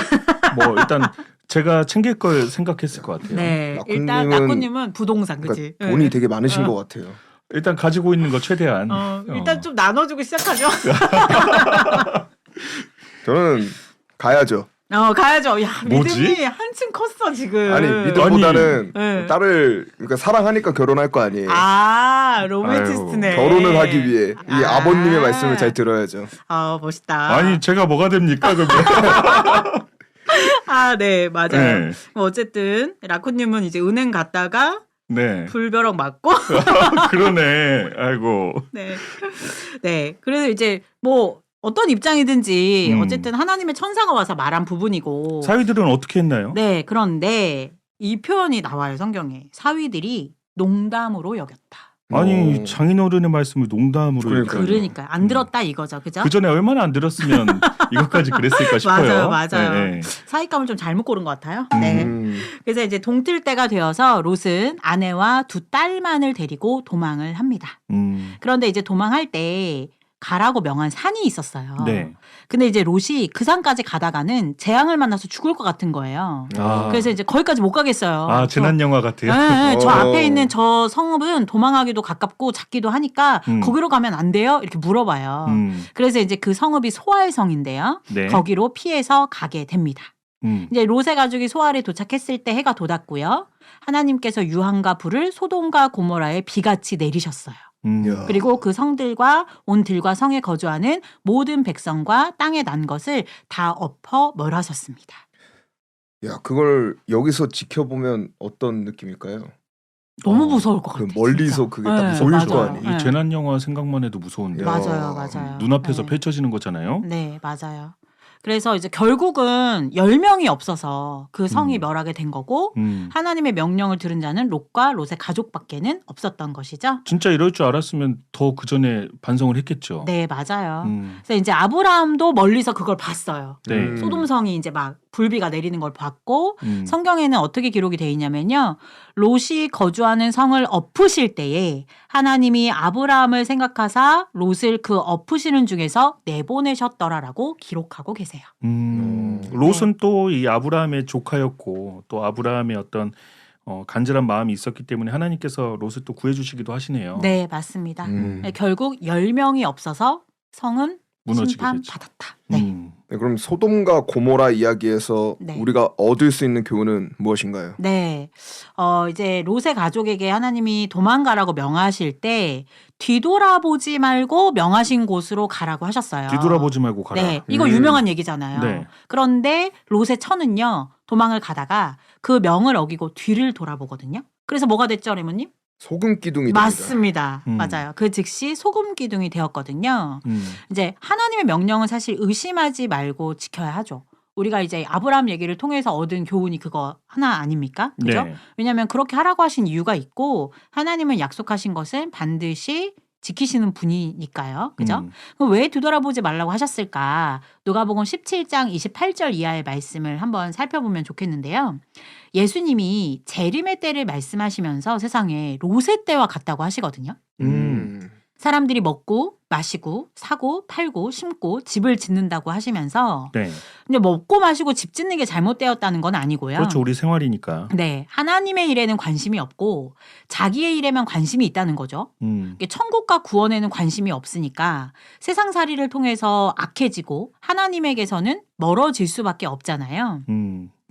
[SPEAKER 1] 뭐 일단 제가 챙길 걸 생각했을 것 같아요.
[SPEAKER 3] 네,
[SPEAKER 2] 라쿤님은-
[SPEAKER 3] 일단 라쿤님은 부동산, 그지?
[SPEAKER 2] 그러니까 돈이 되게 많으신 것 같아요.
[SPEAKER 1] 일단 가지고 있는 거 최대한.
[SPEAKER 3] 일단 좀 나눠주고 시작하죠.
[SPEAKER 2] 저는 가야죠.
[SPEAKER 3] 가야죠. 야,
[SPEAKER 1] 뭐지?
[SPEAKER 3] 믿음이 한층 컸어 지금.
[SPEAKER 2] 아니 믿음보다는
[SPEAKER 3] 네.
[SPEAKER 2] 딸을 그러니까 사랑하니까 결혼할 거 아니에요.
[SPEAKER 3] 로맨티스트네.
[SPEAKER 2] 결혼을 하기 위해 이 아버님의 말씀을 잘 들어야죠.
[SPEAKER 3] 멋있다.
[SPEAKER 1] 아니 제가 뭐가 됩니까 그러면?
[SPEAKER 3] 네, 맞아요.
[SPEAKER 1] 네.
[SPEAKER 3] 뭐 어쨌든 라쿤님은 이제 은행 갔다가
[SPEAKER 1] 네.
[SPEAKER 3] 불벼락 맞고
[SPEAKER 1] 그러네. 아이고.
[SPEAKER 3] 네. 네. 그래서 이제 뭐 어떤 입장이든지 어쨌든 하나님의 천사가 와서 말한 부분이고.
[SPEAKER 1] 사위들은 어떻게 했나요?
[SPEAKER 3] 네. 그런데 이 표현이 나와요, 성경에. 사위들이 농담으로 여겼다.
[SPEAKER 1] 아니 장인어른의 말씀을 농담으로
[SPEAKER 2] 그러니까요.
[SPEAKER 3] 그러니까 안 들었다 이거죠. 그죠?
[SPEAKER 1] 그 전에 얼마나 안 들었으면 이것까지 그랬을까 싶어요.
[SPEAKER 3] 맞아요.
[SPEAKER 1] 네.
[SPEAKER 3] 사윗감을 좀 잘못 고른 것 같아요. 네.
[SPEAKER 2] 음.
[SPEAKER 3] 그래서 이제 동틀 때가 되어서 롯은 아내와 두 딸만을 데리고 도망을 합니다. 그런데 이제 도망할 때 가라고 명한 산이 있었어요.
[SPEAKER 1] 네.
[SPEAKER 3] 근데 이제 롯이 그 산까지 가다가는 재앙을 만나서 죽을 것 같은 거예요. 그래서 이제 거기까지 못 가겠어요.
[SPEAKER 1] 재난 영화 같아요.
[SPEAKER 3] 네, 저
[SPEAKER 2] 어.
[SPEAKER 3] 앞에 있는 저 성읍은 도망하기도 가깝고 작기도 하니까 거기로 가면 안 돼요? 이렇게 물어봐요. 그래서 이제 그 성읍이 소알 성인데요.
[SPEAKER 1] 네.
[SPEAKER 3] 거기로 피해서 가게 됩니다. 이제 롯의 가족이 소알에 도착했을 때 해가 돋았고요. 하나님께서 유황과 불을 소돔과 고모라에 비같이 내리셨어요.
[SPEAKER 2] 야.
[SPEAKER 3] 그리고 그 성들과 온 들과 성에 거주하는 모든 백성과 땅에 난 것을 다 엎어 멸하셨습니다.
[SPEAKER 2] 야, 그걸 여기서 지켜보면 어떤 느낌일까요?
[SPEAKER 3] 너무 무서울 것
[SPEAKER 2] 그
[SPEAKER 3] 같아요.
[SPEAKER 2] 멀리서
[SPEAKER 3] 진짜.
[SPEAKER 2] 그게 딱
[SPEAKER 3] 네,
[SPEAKER 2] 보일
[SPEAKER 3] 맞아요.
[SPEAKER 2] 거 아니에요.
[SPEAKER 3] 네.
[SPEAKER 1] 이 재난 영화 생각만 해도 무서운데.
[SPEAKER 2] 야.
[SPEAKER 3] 맞아요.
[SPEAKER 1] 눈앞에서
[SPEAKER 3] 네.
[SPEAKER 1] 펼쳐지는 거잖아요.
[SPEAKER 3] 네, 맞아요. 그래서 이제 결국은 10명이 없어서 그 성이
[SPEAKER 1] 음.
[SPEAKER 3] 멸하게 된 거고
[SPEAKER 1] 음.
[SPEAKER 3] 하나님의 명령을 들은 자는 롯과 롯의 가족밖에는 없었던 것이죠.
[SPEAKER 1] 진짜 이럴 줄 알았으면 더 그 전에 반성을 했겠죠.
[SPEAKER 3] 네, 맞아요.
[SPEAKER 1] 음.
[SPEAKER 3] 그래서 이제 아브라함도 멀리서 그걸 봤어요.
[SPEAKER 1] 네.
[SPEAKER 3] 소돔성이 이제 막 불비가 내리는 걸 봤고
[SPEAKER 1] 음.
[SPEAKER 3] 성경에는 어떻게 기록이 돼 있냐면요. 롯이 거주하는 성을 엎으실 때에 하나님이 아브라함을 생각하사 롯을 그 엎으시는 중에서 내보내셨더라라고 기록하고 계세요.
[SPEAKER 1] 롯은 또 이 아브라함의 조카였고 또 아브라함의 어떤 간절한 마음이 있었기 때문에 하나님께서 롯을 또 구해주시기도 하시네요.
[SPEAKER 3] 네, 맞습니다.
[SPEAKER 2] 음.
[SPEAKER 3] 네, 결국 10명이 없어서 성은
[SPEAKER 1] 무너지게
[SPEAKER 3] 심판받았다.
[SPEAKER 1] 됐죠.
[SPEAKER 3] 네.
[SPEAKER 2] 네, 그럼 소돔과 고모라 이야기에서
[SPEAKER 3] 네.
[SPEAKER 2] 우리가 얻을 수 있는 교훈은 무엇인가요?
[SPEAKER 3] 네. 이제 롯의 가족에게 하나님이 도망가라고 명하실 때 뒤돌아보지 말고 명하신 곳으로 가라고 하셨어요.
[SPEAKER 1] 뒤돌아보지 말고 가라.
[SPEAKER 3] 네. 이거 유명한 얘기잖아요.
[SPEAKER 1] 네.
[SPEAKER 3] 그런데 롯의 처는요. 도망을 가다가 그 명을 어기고 뒤를 돌아보거든요. 그래서 뭐가 됐죠, 레모님?
[SPEAKER 2] 소금 기둥이 됩니다.
[SPEAKER 3] 맞습니다.
[SPEAKER 1] 음.
[SPEAKER 3] 맞아요. 그 즉시 소금 기둥이 되었거든요.
[SPEAKER 1] 음.
[SPEAKER 3] 이제 하나님의 명령은 사실 의심하지 말고 지켜야 하죠. 우리가 이제 아브라함 얘기를 통해서 얻은 교훈이 그거 하나 아닙니까? 그죠?
[SPEAKER 1] 네.
[SPEAKER 3] 왜냐하면 그렇게 하라고 하신 이유가 있고 하나님은 약속하신 것은 반드시 지키시는 분이니까요. 그죠? 그럼 왜 뒤돌아보지 말라고 하셨을까? 누가복음 17장 28절 이하의 말씀을 한번 살펴보면 좋겠는데요. 예수님이 재림의 때를 말씀하시면서 세상에 롯의 때와 같다고 하시거든요. 사람들이 먹고 마시고 사고 팔고 심고 집을 짓는다고 하시면서
[SPEAKER 1] 네.
[SPEAKER 3] 근데 먹고 마시고 집 짓는 게 잘못되었다는 건 아니고요.
[SPEAKER 1] 그렇죠. 우리 생활이니까.
[SPEAKER 3] 네, 하나님의 일에는 관심이 없고 자기의 일에만 관심이 있다는 거죠. 이게 천국과 구원에는 관심이 없으니까 세상살이를 통해서 악해지고 하나님에게서는 멀어질 수밖에 없잖아요.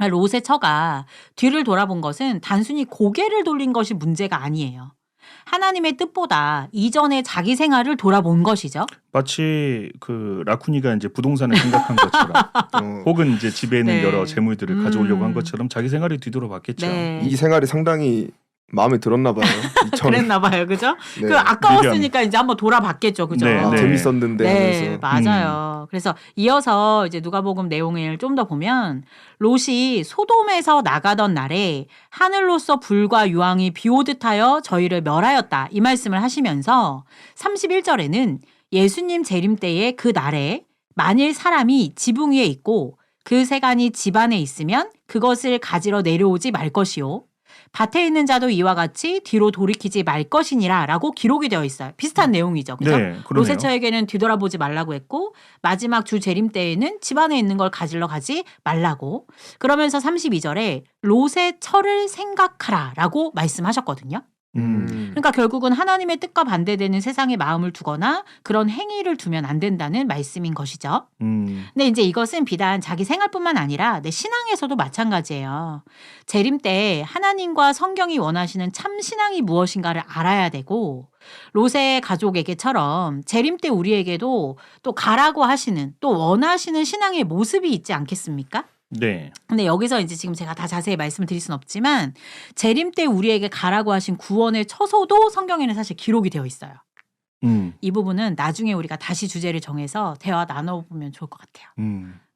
[SPEAKER 3] 롯의 처가 뒤를 돌아본 것은 단순히 고개를 돌린 것이 문제가 아니에요. 하나님의 뜻보다 이전의 자기 생활을 돌아본 것이죠.
[SPEAKER 1] 마치 그 라쿠니가 이제 부동산을 생각한 것처럼 혹은 이제 집에 있는
[SPEAKER 3] 네.
[SPEAKER 1] 여러 재물들을 가져오려고 한 것처럼 자기 생활을 뒤돌아봤겠죠.
[SPEAKER 3] 네.
[SPEAKER 2] 이 생활이 상당히 마음에 들었나 봐요.
[SPEAKER 3] 그랬나 봐요. 그죠?
[SPEAKER 2] 네.
[SPEAKER 3] 그 아까웠으니까 이제 한번 돌아봤겠죠. 그죠?
[SPEAKER 1] 네, 네.
[SPEAKER 2] 재밌었는데
[SPEAKER 3] 네,
[SPEAKER 2] 하면서
[SPEAKER 3] 맞아요. 그래서 이어서 이제 누가복음 내용을 좀 더 보면 롯이 소돔에서 나가던 날에 하늘로서 불과 유황이 비오듯하여 저희를 멸하였다. 이 말씀을 하시면서 31절에는 예수님 재림 때의 그 날에 만일 사람이 지붕 위에 있고 그 세간이 집 안에 있으면 그것을 가지러 내려오지 말 것이요. 밭에 있는 자도 이와 같이 뒤로 돌이키지 말 것이니라 라고 기록이 되어 있어요. 비슷한 내용이죠. 그죠?
[SPEAKER 1] 네, 그러네요.
[SPEAKER 3] 롯의 처에게는 뒤돌아보지 말라고 했고 마지막 주 재림 때에는 집안에 있는 걸 가지러 가지 말라고. 그러면서 32절에 롯의 처를 생각하라 라고 말씀하셨거든요. 그러니까 결국은 하나님의 뜻과 반대되는 세상에 마음을 두거나 그런 행위를 두면 안 된다는 말씀인 것이죠. 근데 이제 이것은 비단 자기 생활뿐만 아니라 내 신앙에서도 마찬가지예요. 재림 때 하나님과 성경이 원하시는 참 신앙이 무엇인가를 알아야 되고 롯의 가족에게처럼 재림 때 우리에게도 또 가라고 하시는 또 원하시는 신앙의 모습이 있지 않겠습니까?
[SPEAKER 1] 네.
[SPEAKER 3] 근데 여기서 이제 지금 제가 다 자세히 말씀을 드릴 수는 없지만 재림 때 우리에게 가라고 하신 구원의 처소도 성경에는 사실 기록이 되어 있어요. 이 부분은 나중에 우리가 다시 주제를 정해서 대화 나눠보면 좋을 것 같아요.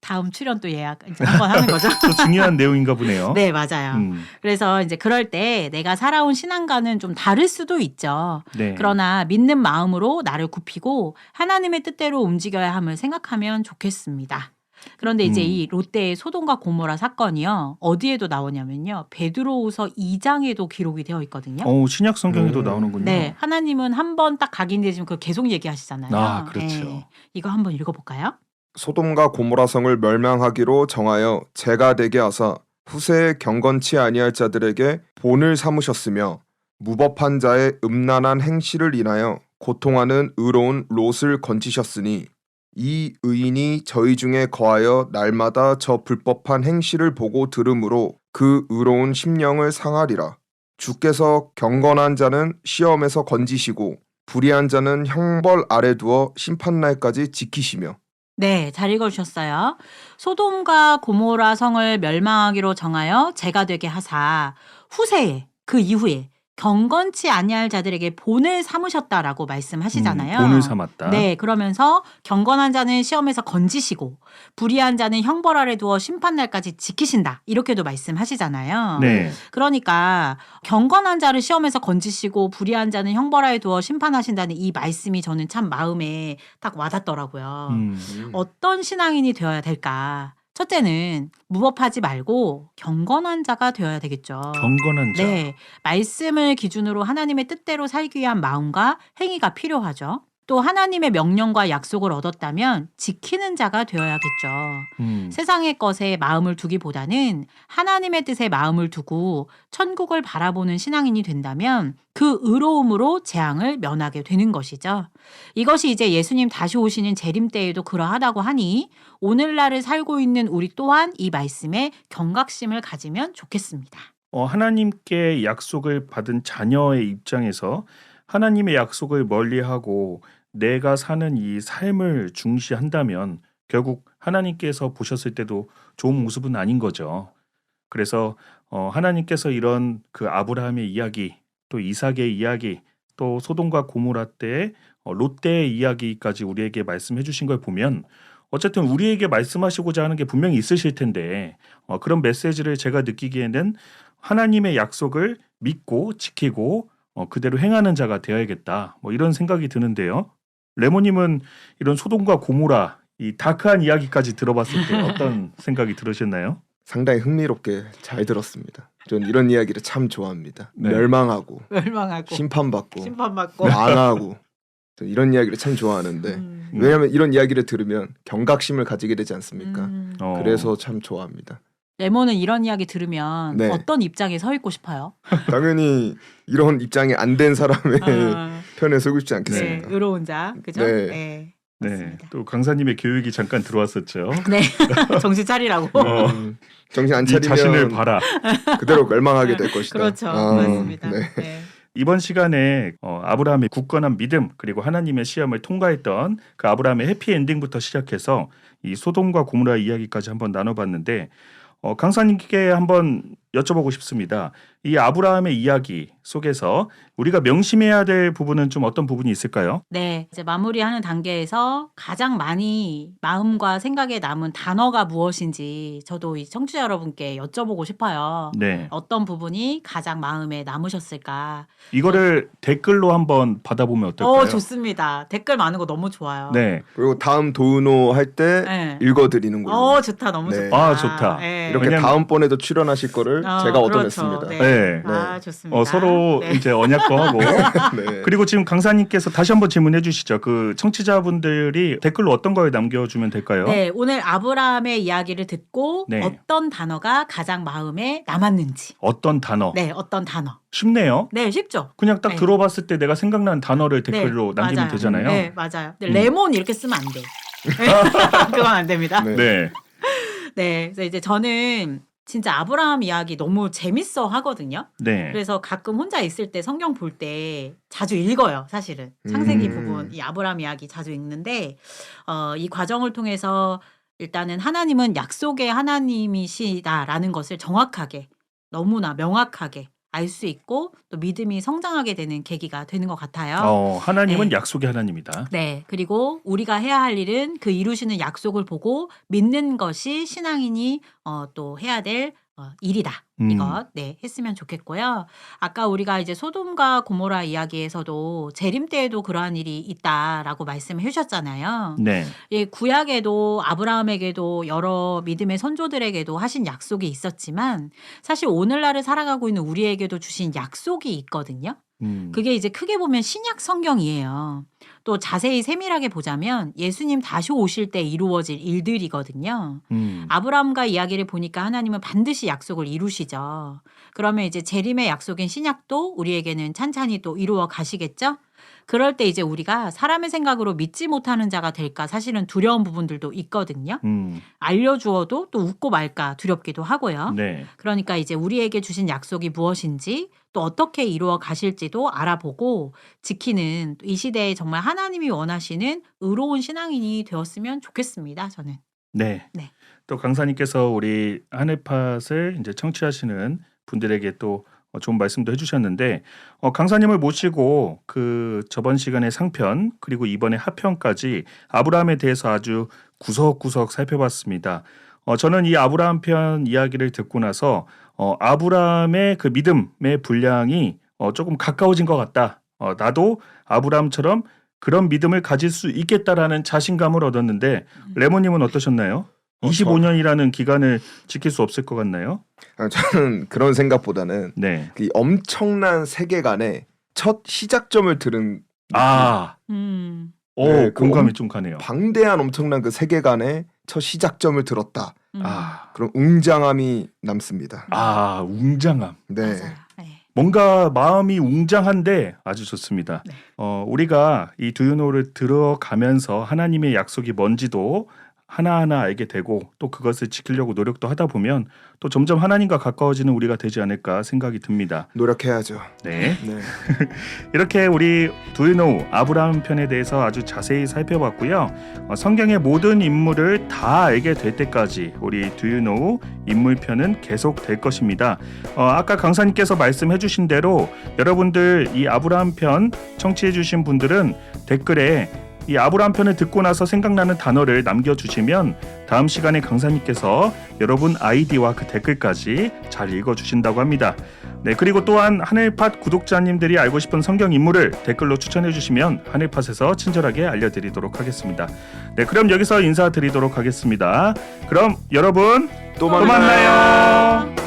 [SPEAKER 3] 다음 출연 또 예약 이제 한번 하는 거죠.
[SPEAKER 1] 또 중요한 내용인가 보네요.
[SPEAKER 3] 네, 맞아요. 그래서 이제 그럴 때 내가 살아온 신앙과는 좀 다를 수도 있죠.
[SPEAKER 1] 네.
[SPEAKER 3] 그러나 믿는 마음으로 나를 굽히고 하나님의 뜻대로 움직여야 함을 생각하면 좋겠습니다. 그런데 이제 이 롯데의 소돔과 고모라 사건이요. 어디에도 나오냐면요. 베드로후서 2장에도 기록이 되어 있거든요.
[SPEAKER 1] 신약 성경에도 나오는군요.
[SPEAKER 3] 네. 하나님은 한 번 딱 각인되시면 그걸 계속 얘기하시잖아요.
[SPEAKER 1] 아, 그렇죠.
[SPEAKER 3] 네. 이거 한번 읽어볼까요?
[SPEAKER 2] 소돔과 고모라 성을 멸망하기로 정하여 재가 되게 하사 후세에 경건치 아니할 자들에게 본을 삼으셨으며 무법한 자의 음란한 행실을 인하여 고통하는 의로운 롯을 건지셨으니 이 의인이 저희 중에 거하여 날마다 저 불법한 행실을 보고 들으므로 그 의로운 심령을 상하리라. 주께서 경건한 자는 시험에서 건지시고 불의한 자는 형벌 아래 두어 심판날까지 지키시며.
[SPEAKER 3] 네, 잘 읽어주셨어요. 소돔과 고모라 성을 멸망하기로 정하여 재가 되게 하사 후세에 그 이후에 경건치 아니할 자들에게 본을 삼으셨다라고 말씀하시잖아요.
[SPEAKER 1] 본을 삼았다.
[SPEAKER 3] 네, 그러면서 경건한 자는 시험에서 건지시고 불의한 자는 형벌 아래 두어 심판날까지 지키신다. 이렇게도 말씀하시잖아요.
[SPEAKER 1] 네.
[SPEAKER 3] 그러니까 경건한 자를 시험에서 건지시고 불의한 자는 형벌 아래 두어 심판하신다는 이 말씀이 저는 참 마음에 딱 와닿더라고요. 어떤 신앙인이 되어야 될까? 첫째는 무법하지 말고 경건한 자가 되어야 되겠죠.
[SPEAKER 1] 경건한 자.
[SPEAKER 3] 네, 말씀을 기준으로 하나님의 뜻대로 살기 위한 마음과 행위가 필요하죠. 또 하나님의 명령과 약속을 얻었다면 지키는 자가 되어야겠죠. 세상의 것에 마음을 두기보다는 하나님의 뜻에 마음을 두고 천국을 바라보는 신앙인이 된다면 그 의로움으로 재앙을 면하게 되는 것이죠. 이것이 이제 예수님 다시 오시는 재림 때에도 그러하다고 하니 오늘날을 살고 있는 우리 또한 이 말씀에 경각심을 가지면 좋겠습니다.
[SPEAKER 1] 하나님께 약속을 받은 자녀의 입장에서 하나님의 약속을 멀리하고 내가 사는 이 삶을 중시한다면 결국 하나님께서 보셨을 때도 좋은 모습은 아닌 거죠. 그래서 하나님께서 이런 그 아브라함의 이야기, 또 이삭의 이야기, 또 소돔과 고모라 때의 롯데의 이야기까지 우리에게 말씀해 주신 걸 보면 어쨌든 우리에게 말씀하시고자 하는 게 분명히 있으실 텐데 그런 메시지를 제가 느끼기에는 하나님의 약속을 믿고 지키고 그대로 행하는 자가 되어야겠다. 이런 생각이 드는데요. 레모님은 이런 소돔과 고모라 이 다크한 이야기까지 들어봤을 때 어떤 생각이 들으셨나요?
[SPEAKER 2] 상당히 흥미롭게 잘 들었습니다. 전 이런 이야기를 참 좋아합니다.
[SPEAKER 1] 네.
[SPEAKER 2] 멸망하고
[SPEAKER 3] 심판받고
[SPEAKER 2] 심판받고 망하고 전 이런 이야기를 참 좋아하는데 왜냐하면 이런 이야기를 들으면 경각심을 가지게 되지 않습니까? 그래서 참 좋아합니다.
[SPEAKER 3] 레몬은 이런 이야기 들으면
[SPEAKER 2] 네.
[SPEAKER 3] 어떤 입장에 서 있고 싶어요?
[SPEAKER 2] 당연히 이런 입장이 안 된 사람의 편에 서고 싶지
[SPEAKER 3] 네,
[SPEAKER 2] 않겠습니까?
[SPEAKER 3] 의로운 자, 그죠?
[SPEAKER 2] 네.
[SPEAKER 3] 네,
[SPEAKER 1] 네,
[SPEAKER 3] 맞습니다.
[SPEAKER 1] 또 강사님의 교육이 잠깐 들어왔었죠.
[SPEAKER 3] 네, 정신 차리라고.
[SPEAKER 2] 정신 안
[SPEAKER 1] 네 자신을
[SPEAKER 2] 차리면
[SPEAKER 1] 봐라.
[SPEAKER 2] 그대로 멸망하게 될 것이다.
[SPEAKER 3] 그렇죠, 맞습니다.
[SPEAKER 2] 네.
[SPEAKER 3] 네.
[SPEAKER 1] 이번 시간에 아브라함의 굳건한 믿음 그리고 하나님의 시험을 통과했던 그 아브라함의 해피엔딩부터 시작해서 이 소돔과 고모라 이야기까지 한번 나눠봤는데 강사님께 한번 여쭤보고 싶습니다. 이 아브라함의 이야기 속에서 우리가 명심해야 될 부분은 좀 어떤 부분이 있을까요?
[SPEAKER 3] 네, 이제 마무리하는 단계에서 가장 많이 마음과 생각에 남은 단어가 무엇인지 저도 이 청취자 여러분께 여쭤보고 싶어요.
[SPEAKER 1] 네.
[SPEAKER 3] 어떤 부분이 가장 마음에 남으셨을까?
[SPEAKER 1] 이거를 댓글로 한번 받아보면 어떨까요?
[SPEAKER 3] 좋습니다. 댓글 많은 거 너무 좋아요.
[SPEAKER 1] 네.
[SPEAKER 2] 그리고 다음 도우노 할 때
[SPEAKER 3] 네.
[SPEAKER 2] 읽어드리는 걸로.
[SPEAKER 3] 좋다. 너무
[SPEAKER 2] 네.
[SPEAKER 3] 좋다.
[SPEAKER 1] 아, 좋다.
[SPEAKER 3] 네.
[SPEAKER 2] 이렇게
[SPEAKER 1] 왜냐면-
[SPEAKER 2] 다음번에도 출연하실 거를 제가
[SPEAKER 3] 그렇죠.
[SPEAKER 2] 얻어냈습니다.
[SPEAKER 3] 네.
[SPEAKER 1] 네.
[SPEAKER 3] 아, 좋습니다.
[SPEAKER 1] 서로
[SPEAKER 3] 네.
[SPEAKER 1] 이제 언약도 하고
[SPEAKER 2] 네.
[SPEAKER 1] 그리고 지금 강사님께서 다시 한번 질문해 주시죠. 그 청취자분들이 댓글로 어떤 걸 남겨주면 될까요?
[SPEAKER 3] 네, 오늘 아브라함의 이야기를 듣고
[SPEAKER 1] 네.
[SPEAKER 3] 어떤 단어가 가장 마음에 남았는지.
[SPEAKER 1] 어떤 단어?
[SPEAKER 3] 네, 어떤 단어.
[SPEAKER 1] 쉽네요.
[SPEAKER 3] 네, 쉽죠?
[SPEAKER 1] 그냥 딱
[SPEAKER 3] 네.
[SPEAKER 1] 들어봤을 때 내가 생각나는 단어를 댓글로
[SPEAKER 3] 네,
[SPEAKER 1] 남기면
[SPEAKER 3] 맞아요.
[SPEAKER 1] 되잖아요.
[SPEAKER 3] 네, 맞아요. 근데 레몬 이렇게 쓰면 안 돼. 그건 안 됩니다.
[SPEAKER 2] 네.
[SPEAKER 1] 네.
[SPEAKER 3] 네, 그래서 이제 저는 진짜 아브라함 이야기 너무 재밌어 하거든요.
[SPEAKER 1] 네.
[SPEAKER 3] 그래서 가끔 혼자 있을 때 성경 볼 때 자주 읽어요, 사실은. 창세기 부분, 이 아브라함 이야기 자주 읽는데, 이 과정을 통해서 일단은 하나님은 약속의 하나님이시다라는 것을 정확하게, 너무나 명확하게 알 수 있고 또 믿음이 성장하게 되는 계기가 되는 것 같아요.
[SPEAKER 1] 하나님은
[SPEAKER 3] 네.
[SPEAKER 1] 약속의 하나님이다.
[SPEAKER 3] 네. 그리고 우리가 해야 할 일은 그 이루시는 약속을 보고 믿는 것이 신앙인이 또 해야 될 일이다. 이것 네 했으면 좋겠고요. 아까 우리가 이제 소돔과 고모라 이야기에서도 재림 때에도 그러한 일이 있다라고 말씀해 주셨잖아요.
[SPEAKER 1] 네.
[SPEAKER 3] 예, 구약에도 아브라함에게도 여러 믿음의 선조들에게도 하신 약속이 있었지만 사실 오늘날을 살아가고 있는 우리에게도 주신 약속이 있거든요. 그게 이제 크게 보면 신약 성경이에요. 또 자세히 세밀하게 보자면 예수님 다시 오실 때 이루어질 일들이거든요. 아브라함과 이야기를 보니까 하나님은 반드시 약속을 이루시죠. 그러면 이제 재림의 약속인 신약도 우리에게는 찬찬히 또 이루어 가시겠죠? 그럴 때 이제 우리가 사람의 생각으로 믿지 못하는 자가 될까 사실은 두려운 부분들도 있거든요. 알려주어도 또 웃고 말까 두렵기도 하고요.
[SPEAKER 1] 네.
[SPEAKER 3] 그러니까 이제 우리에게 주신 약속이 무엇인지 또 어떻게 이루어 가실지도 알아보고 지키는 이 시대에 정말 하나님이 원하시는 의로운 신앙인이 되었으면 좋겠습니다. 저는.
[SPEAKER 1] 네.
[SPEAKER 3] 네.
[SPEAKER 1] 또 강사님께서 우리 하늘팟을 이제 청취하시는 분들에게 또 좋은 말씀도 해주셨는데 강사님을 모시고 그 저번 시간에 상편 그리고 이번에 하편까지 아브라함에 대해서 아주 구석구석 살펴봤습니다. 저는 이 아브라함 편 이야기를 듣고 나서 아브라함의 그 믿음의 분량이 조금 가까워진 것 같다. 나도 아브라함처럼 그런 믿음을 가질 수 있겠다라는 자신감을 얻었는데 레모님은 어떠셨나요? 25년이라는 기간을 지킬 수 없을 것 같나요?
[SPEAKER 2] 저는 그런 생각보다는
[SPEAKER 1] 네.
[SPEAKER 2] 그 엄청난 세계관의 첫 시작점을 들은
[SPEAKER 1] 아,
[SPEAKER 2] 네,
[SPEAKER 1] 공감이 좀 가네요.
[SPEAKER 2] 방대한 엄청난 그 세계관의 첫 시작점을 들었다. 그런 웅장함이 남습니다.
[SPEAKER 1] 웅장함.
[SPEAKER 2] 네.
[SPEAKER 3] 맞아요. 네.
[SPEAKER 1] 뭔가 마음이 웅장한데 아주 좋습니다.
[SPEAKER 3] 네.
[SPEAKER 1] 우리가 이 두유노를 들어가면서 하나님의 약속이 뭔지도 하나하나 알게 되고 또 그것을 지키려고 노력도 하다 보면 또 점점 하나님과 가까워지는 우리가 되지 않을까 생각이 듭니다.
[SPEAKER 2] 노력해야죠.
[SPEAKER 1] 네.
[SPEAKER 2] 네.
[SPEAKER 1] 이렇게 우리 두유노 아브라함 편에 대해서 아주 자세히 살펴봤고요. 성경의 모든 인물을 다 알게 될 때까지 우리 두유노 인물편은 계속 될 것입니다. 아까 강사님께서 말씀해 주신 대로 여러분들 이 아브라함 편 청취해 주신 분들은 댓글에 이 아브라함 편을 듣고 나서 생각나는 단어를 남겨주시면 다음 시간에 강사님께서 여러분 아이디와 그 댓글까지 잘 읽어주신다고 합니다. 네, 그리고 또한 하늘팟 구독자님들이 알고 싶은 성경 인물을 댓글로 추천해 주시면 하늘팟에서 친절하게 알려드리도록 하겠습니다. 네, 그럼 여기서 인사드리도록 하겠습니다. 그럼 여러분
[SPEAKER 2] 또
[SPEAKER 1] 또 만나요.